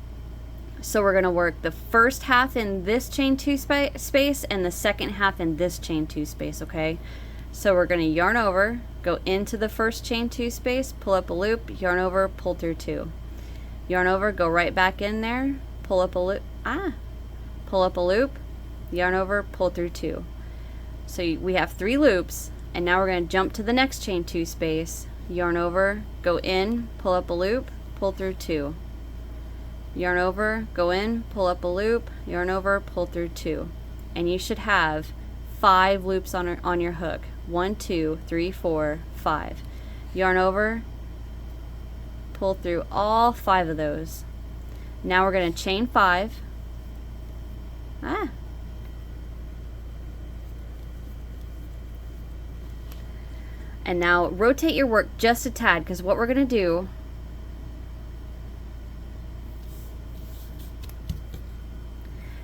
So we're going to work the first half in this chain 2 space and the second half in this chain 2 space, okay? So we're going to yarn over, go into the first chain 2 space, pull up a loop, yarn over, pull through 2. Yarn over, go right back in there, pull up a loop, pull up a loop, yarn over, pull through 2. So we have 3 loops, and now we're going to jump to the next chain 2 space, yarn over, go in, pull up a loop, pull through 2. Yarn over, go in, pull up a loop, yarn over, pull through 2. And you should have 5 loops on your hook. 1, 2, 3, 4, 5. Yarn over, pull through all 5 of those. Now we're going to chain 5. And now rotate your work just a tad, because what we're going to do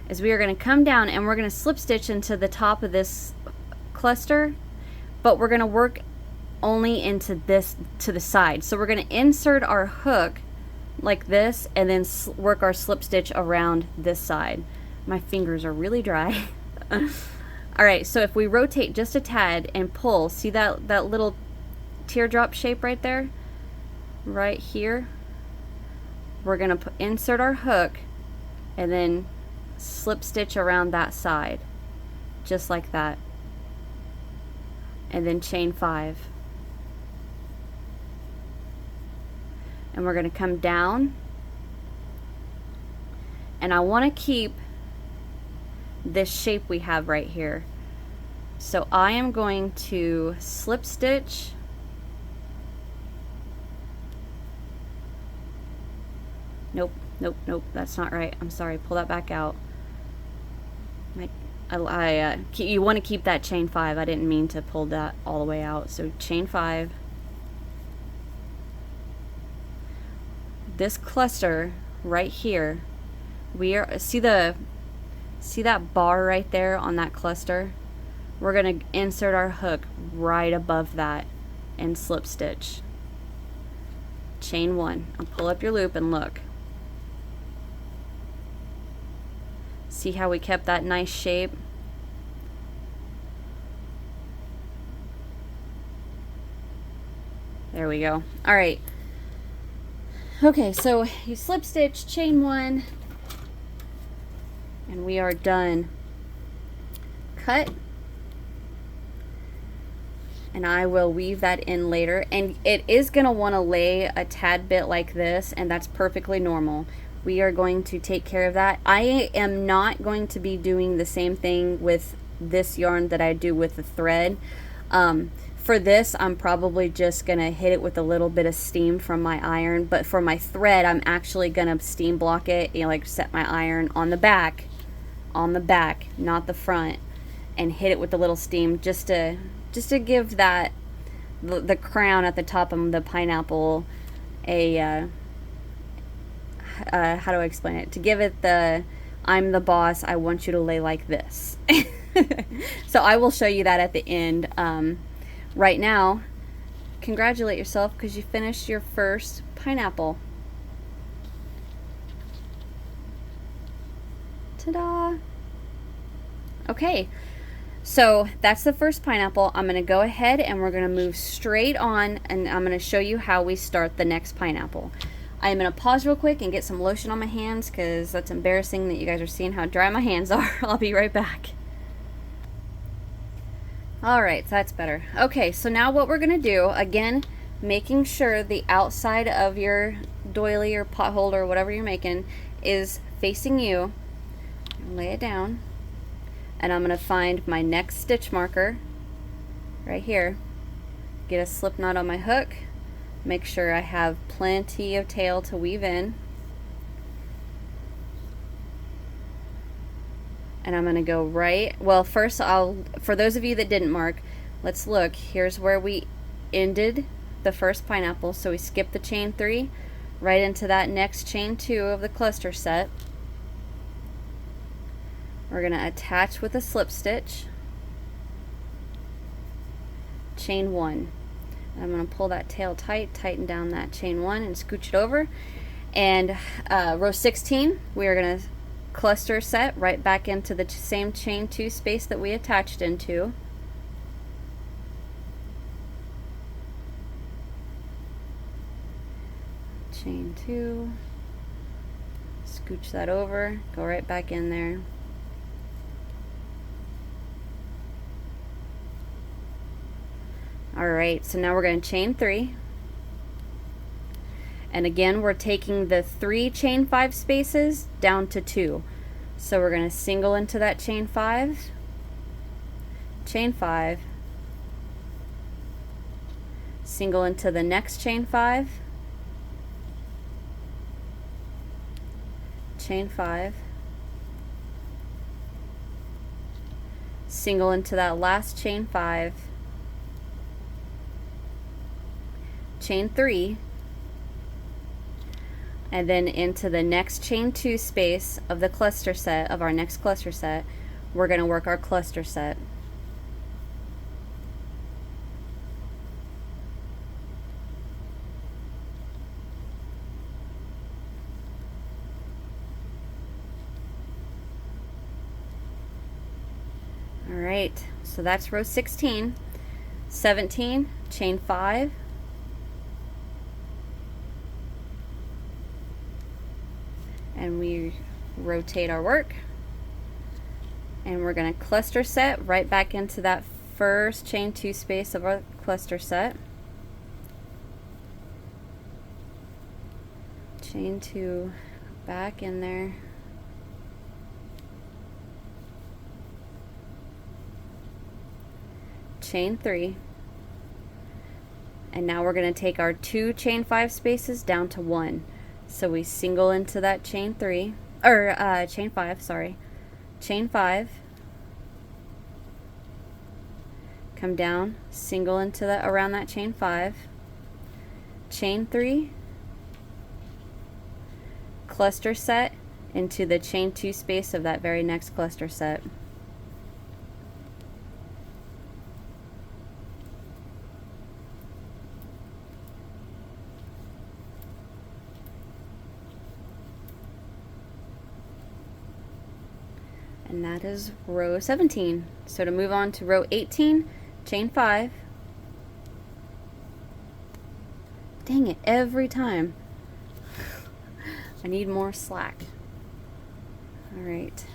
is we are going to come down and we're going to slip stitch into the top of this cluster, but we're going to work only into this to the side. So we're going to insert our hook like this and then work our slip stitch around this side. My fingers are really dry. All right, so if we rotate just a tad and pull, see that little teardrop shape right there? Right here? We're going to insert our hook and then slip stitch around that side, just like that. And then chain 5. And we're going to come down. And I want to keep this shape we have right here. So I am going to slip stitch nope, that's not right. I'm sorry, pull that back out. You want to keep that chain 5. I didn't mean to pull that all the way out. So chain 5. This cluster right here, see that bar right there on that cluster? We're going to insert our hook right above that and slip stitch. Chain 1. I'll pull up your loop and look. See how we kept that nice shape? There we go. All right. Okay, so you slip stitch, chain 1, and we are done. Cut. And I will weave that in later. And it is going to want to lay a tad bit like this, and that's perfectly normal. We are going to take care of that. I am not going to be doing the same thing with this yarn that I do with the thread. For this, I'm probably just going to hit it with a little bit of steam from my iron. But for my thread, I'm actually going to steam block it, like set my iron on the back, not the front, and hit it with a little steam just to give that the crown at the top of the pineapple a how do I explain it? To give it the I'm the boss, I want you to lay like this. So I will show you that at the end. Right now, congratulate yourself because you finished your first pineapple. Ta-da! Okay, so that's the first pineapple. I'm going to go ahead and we're going to move straight on, and I'm going to show you how we start the next pineapple. I'm going to pause real quick and get some lotion on my hands because that's embarrassing that you guys are seeing how dry my hands are. I'll be right back. Alright, so that's better. Okay, so now what we're going to do, again, making sure the outside of your doily or pot holder or whatever you're making is facing you. Lay it down. And I'm going to find my next stitch marker right here. Get a slip knot on my hook. Make sure I have plenty of tail to weave in. And I'm going to go right, well first for those of you that didn't mark, let's look. Here's where we ended the first pineapple. So we skipped the chain 3 right into that next chain 2 of the cluster set. We're going to attach with a slip stitch, chain 1. I'm going to pull that tail tight, tighten down that chain 1 and scooch it over. And row 16, we are going to cluster set right back into the same chain 2 space that we attached into. Chain 2, scooch that over, go right back in there. Alright, so now we're going to chain 3. And again, we're taking the 3 chain 5 spaces down to 2. So we're going to single into that chain 5, chain 5, single into the next chain 5, chain 5, single into that last chain 5, chain 3, and then into the next chain 2 space of the cluster set, of our next cluster set, we're going to work our cluster set. Alright, so that's row 16. 17, chain 5, and we rotate our work, and we're going to cluster set right back into that first chain 2 space of our cluster set. Chain 2 back in there, chain 3, and now we're going to take our 2 chain 5 spaces down to 1. So we single into that chain 3, or chain 5, sorry. Chain 5, come down, single into that, around that chain 5, chain 3, cluster set into the chain 2 space of that very next cluster set. And that is row 17. So to move on to row 18, chain 5. Dang it, every time. I need more slack. Alright.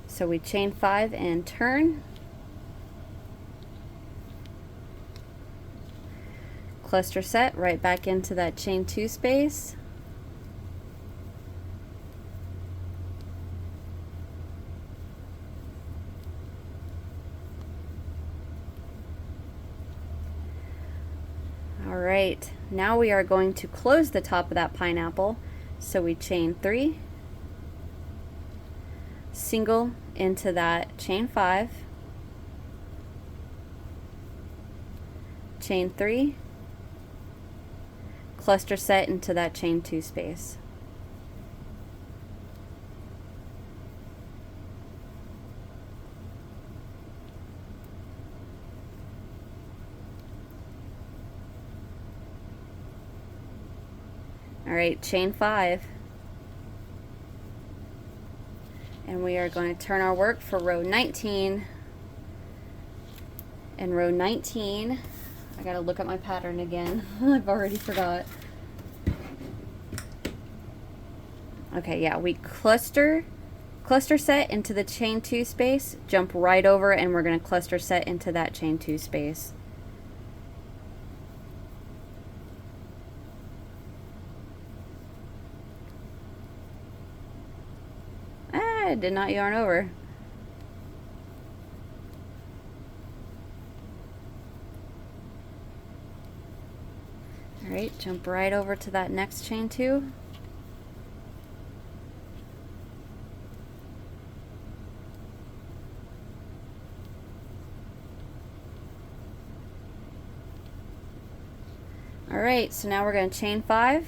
So we chain 5 and turn. Cluster set right back into that chain 2 space. Alright, now we are going to close the top of that pineapple. So we chain 3, single into that chain 5, chain 3, cluster set into that chain 2 space. Alright, chain 5, and we are going to turn our work for row 19. And row 19, I gotta look at my pattern again. I've already forgot. Okay, yeah, we cluster set into the chain 2 space, jump right over, and we're going to cluster set into that chain 2 space. I did not yarn over. Alright, jump right over to that next chain 2. Alright, so now we're going to chain 5.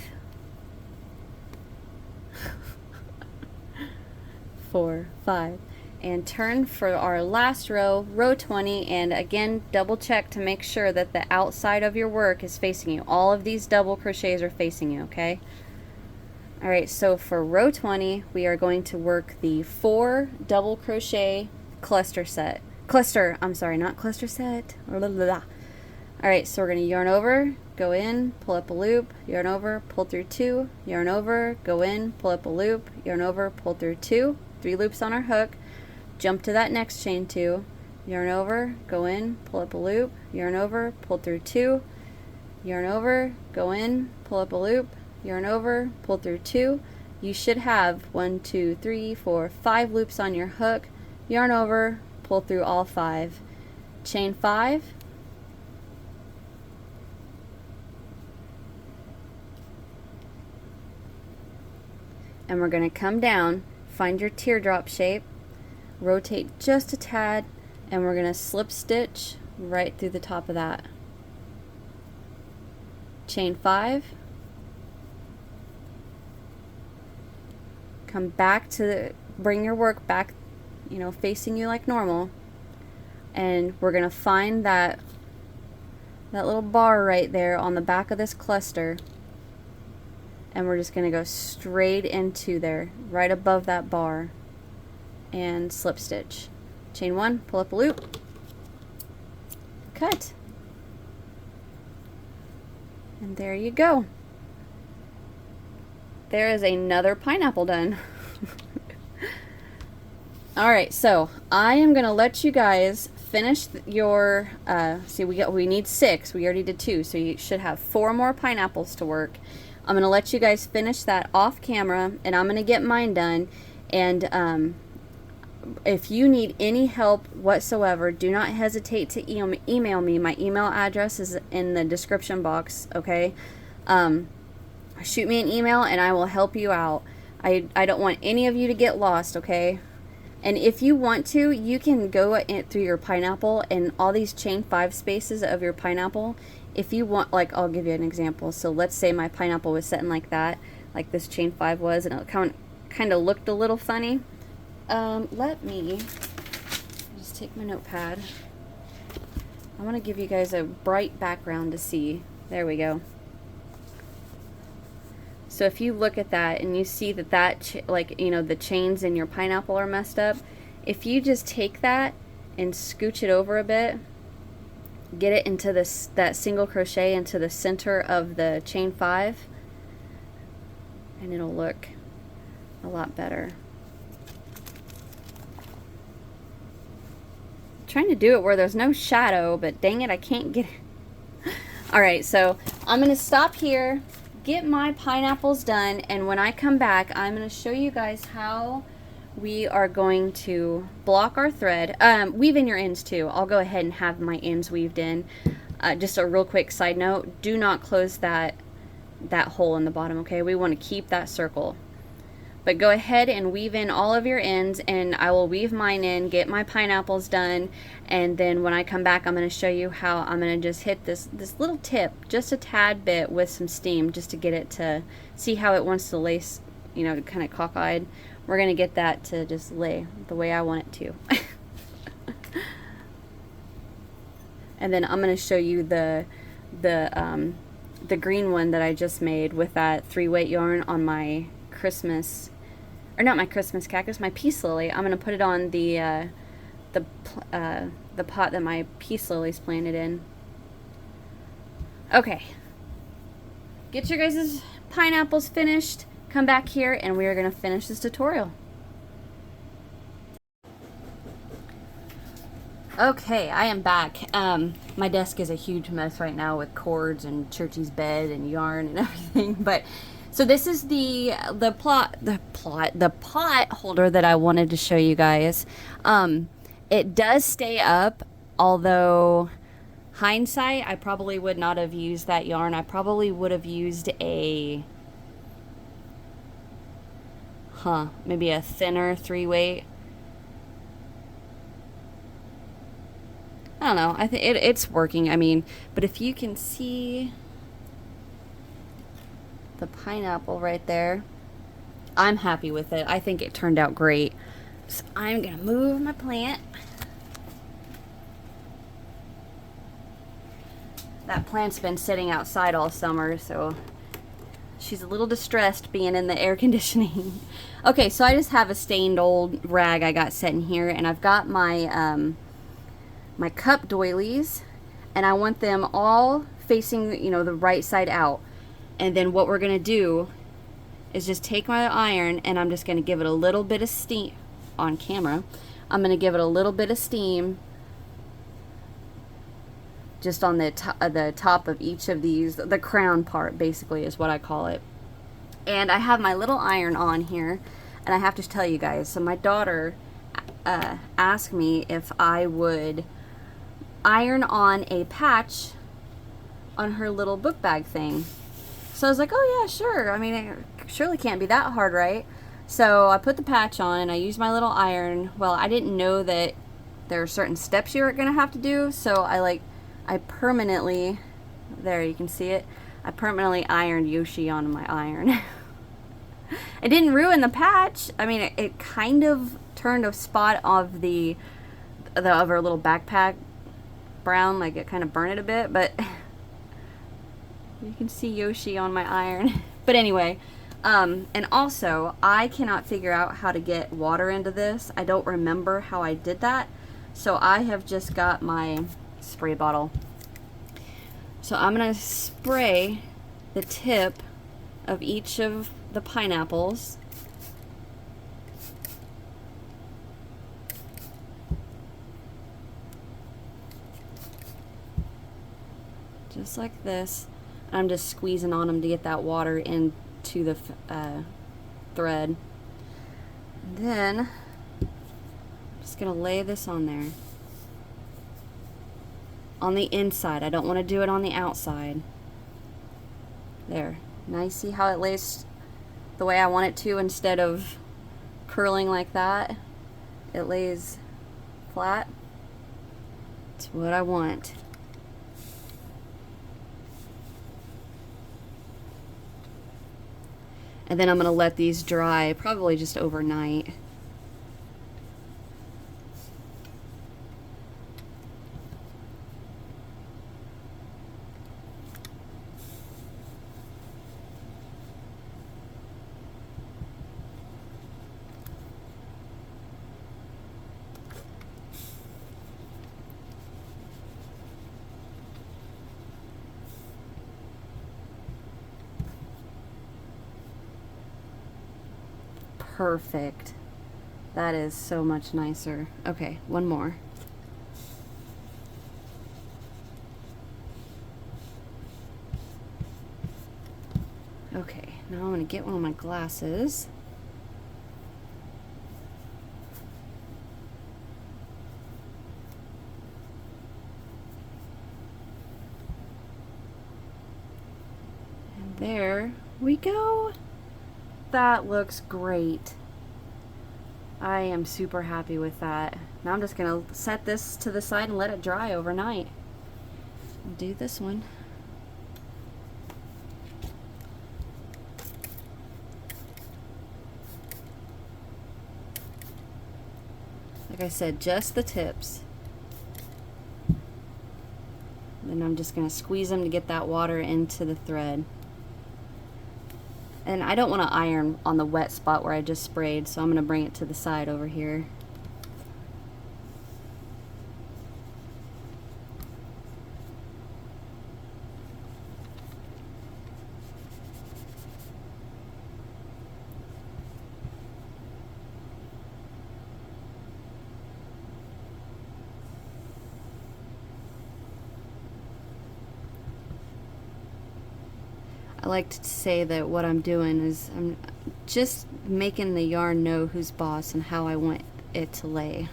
4, 5, and turn for our last row, row 20, and again double check to make sure that the outside of your work is facing you. All of these double crochets are facing you, okay? Alright, so for row 20 we are going to work the 4 double crochet cluster set. I'm sorry, not cluster set. Alright, so we're going to yarn over, go in, pull up a loop, yarn over, pull through 2, yarn over, go in, pull up a loop, yarn over, pull through 2, 3 loops on our hook, jump to that next chain 2, yarn over, go in, pull up a loop, yarn over, pull through 2, yarn over, go in, pull up a loop, yarn over, pull through 2. You should have 1, 2, 3, 4, 5 loops on your hook, yarn over, pull through all 5, chain 5, and we're going to come down, find your teardrop shape, rotate just a tad, and we're going to slip stitch right through the top of that. Chain 5, come back to the, bring your work back, you know, facing you like normal, and we're going to find that little bar right there on the back of this cluster, and we're just going to go straight into there, right above that bar, and slip stitch. Chain 1, pull up a loop, cut, and there you go. There is another pineapple done. Alright, so I am going to let you guys finish your, see we need 6, we already did 2, so you should have 4 more pineapples to work. I'm going to let you guys finish that off camera, and I'm going to get mine done, and if you need any help whatsoever, do not hesitate to email me. My email address is in the description box, okay? Shoot me an email and I will help you out. I don't want any of you to get lost, okay? And if you want to, you can go through your pineapple and all these chain 5 spaces of your pineapple. If you want, like, I'll give you an example. So let's say my pineapple was sitting like that, like this chain 5 was, and it kind of looked a little funny. Let me just take my notepad. I want to give you guys a bright background to see. There we go. So if you look at that and you see that like, you know, the chains in your pineapple are messed up, if you just take that and scooch it over a bit, get it into that single crochet into the center of the chain 5, and it'll look a lot better. I'm trying to do it where there's no shadow, but dang it, I can't get it. Alright, so I'm going to stop here, get my pineapples done, and when I come back I'm going to show you guys how we are going to block our thread. Weave in your ends too. I'll go ahead and have my ends weaved in. Just a real quick side note, do not close that hole in the bottom, okay? We want to keep that circle. But go ahead and weave in all of your ends, and I will weave mine in, get my pineapples done, and then when I come back I'm going to show you how I'm going to just hit this little tip just a tad bit with some steam just to get it to see how it wants to lace, you know, kind of cockeyed. We're going to get that to just lay the way I want it to. And then I'm going to show you the green one that I just made with that 3-weight yarn on my Christmas, or not my Christmas cactus, my peace lily. I'm going to put it on the pot that my peace lily's planted in. Okay. Get your guys' pineapples finished. Come back here and we are going to finish this tutorial. Okay, I am back. My desk is a huge mess right now with cords and Churchy's bed and yarn and everything, but so this is the pot holder that I wanted to show you guys. It does stay up, although hindsight, I probably would not have used that yarn. I probably would have used maybe a thinner 3-weight. I don't know. I think it's working. I mean, but if you can see the pineapple right there, I'm happy with it. I think it turned out great. So I'm gonna move my plant. That plant's been sitting outside all summer, so she's a little distressed being in the air conditioning. Okay, so I just have a stained old rag I got set in here, and I've got my my cup doilies, and I want them all facing, you know, the right side out. And then what we're gonna do is just take my iron, and I'm just gonna give it a little bit of steam on camera. I'm gonna give it a little bit of steam just on the top of each of these, the crown part basically is what I call it. And I have my little iron on here, and I have to tell you guys, so my daughter asked me if I would iron on a patch on her little book bag thing. So I was like, oh yeah, sure. I mean, it surely can't be that hard, right? So I put the patch on and I used my little iron. Well, I didn't know that there are certain steps you were gonna have to do, so I permanently, there you can see it, I permanently ironed Yoshi on my iron. It didn't ruin the patch. I mean, it kind of turned a spot of of her little backpack brown, like it kind of burned it a bit, but you can see Yoshi on my iron. But anyway, and also I cannot figure out how to get water into this. I don't remember how I did that, so I have just got my spray bottle. So I'm gonna spray the tip of each of the pineapples. Just like this. I'm just squeezing on them to get that water into the thread. And then I'm just gonna lay this on there. On the inside. I don't want to do it on the outside. There. Now you see how it lays the way I want it to, instead of curling like that. It lays flat. It's what I want. And then I'm going to let these dry probably just overnight. Perfect. That is so much nicer. Okay, one more. Okay, now I'm going to get one of my glasses. And there we go. That looks great. I am super happy with that. Now I'm just gonna set this to the side and let it dry overnight. I'll do this one. Like I said, just the tips. Then I'm just gonna squeeze them to get that water into the thread. And I don't want to iron on the wet spot where I just sprayed, so I'm going to bring it to the side over here. I like to say that what I'm doing is I'm just making the yarn know who's boss and how I want it to lay.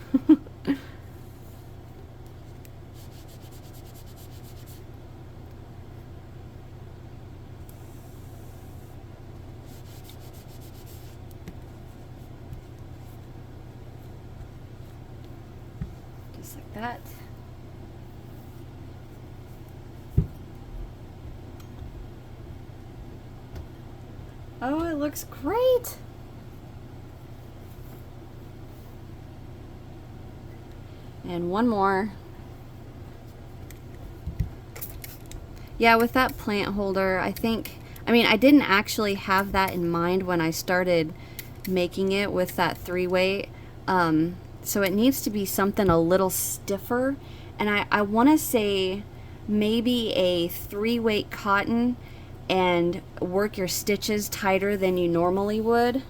Just like that. Oh, it looks great. And one more. Yeah, with that plant holder, I mean, I didn't actually have that in mind when I started making it with that 3-weight. So it needs to be something a little stiffer. And I want to say maybe a 3-weight cotton, and work your stitches tighter than you normally would.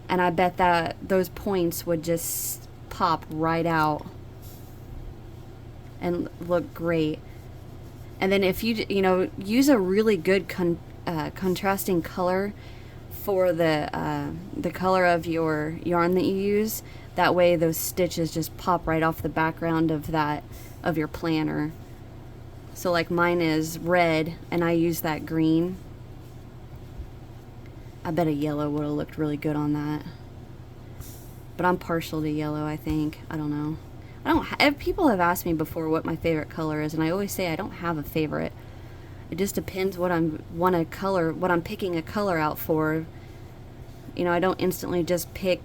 And I bet that those points would just pop right out and look great. And then if you use a really good contrasting color for the color of your yarn that you use, that way those stitches just pop right off the background of your planner. So like mine is red and I use that green. I bet a yellow would have looked really good on that. But I'm partial to yellow, I think. I don't know. People have asked me before what my favorite color is, and I always say I don't have a favorite. It just depends what what I'm picking a color out for. You know, I don't instantly just pick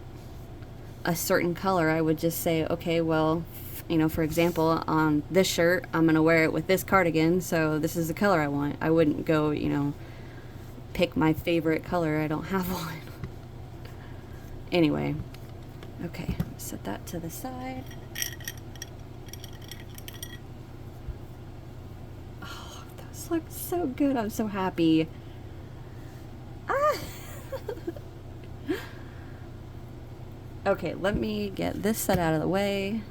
a certain color. I would just say, okay, well, you know, for example, on this shirt, I'm going to wear it with this cardigan, so this is the color I want. I wouldn't go, you know, pick my favorite color. I don't have one. Anyway, okay, set that to the side. Oh, those look so good. I'm so happy. Ah! Okay, let me get this set out of the way.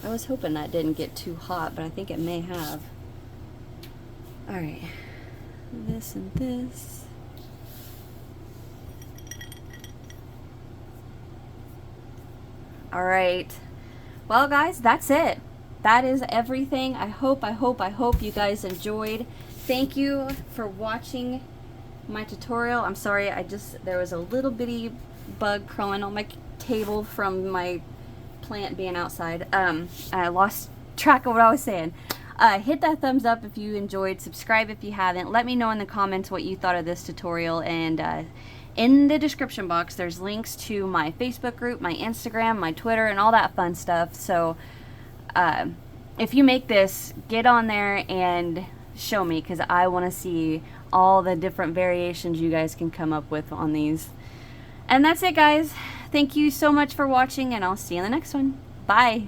I was hoping that didn't get too hot, but I think it may have. Alright, this and this. Alright, well guys, that's it. That is everything. I hope you guys enjoyed. Thank you for watching my tutorial. I'm sorry, there was a little bitty bug crawling on my table from my plant being outside. I lost track of what I was saying. Hit that thumbs up if you enjoyed, subscribe if you haven't. Let me know in the comments what you thought of this tutorial, and in the description box there's links to my Facebook group, my Instagram, my Twitter, and all that fun stuff. So if you make this, get on there and show me, because I want to see all the different variations you guys can come up with on these. And that's it, guys. Thank you so much for watching, and I'll see you in the next one. Bye.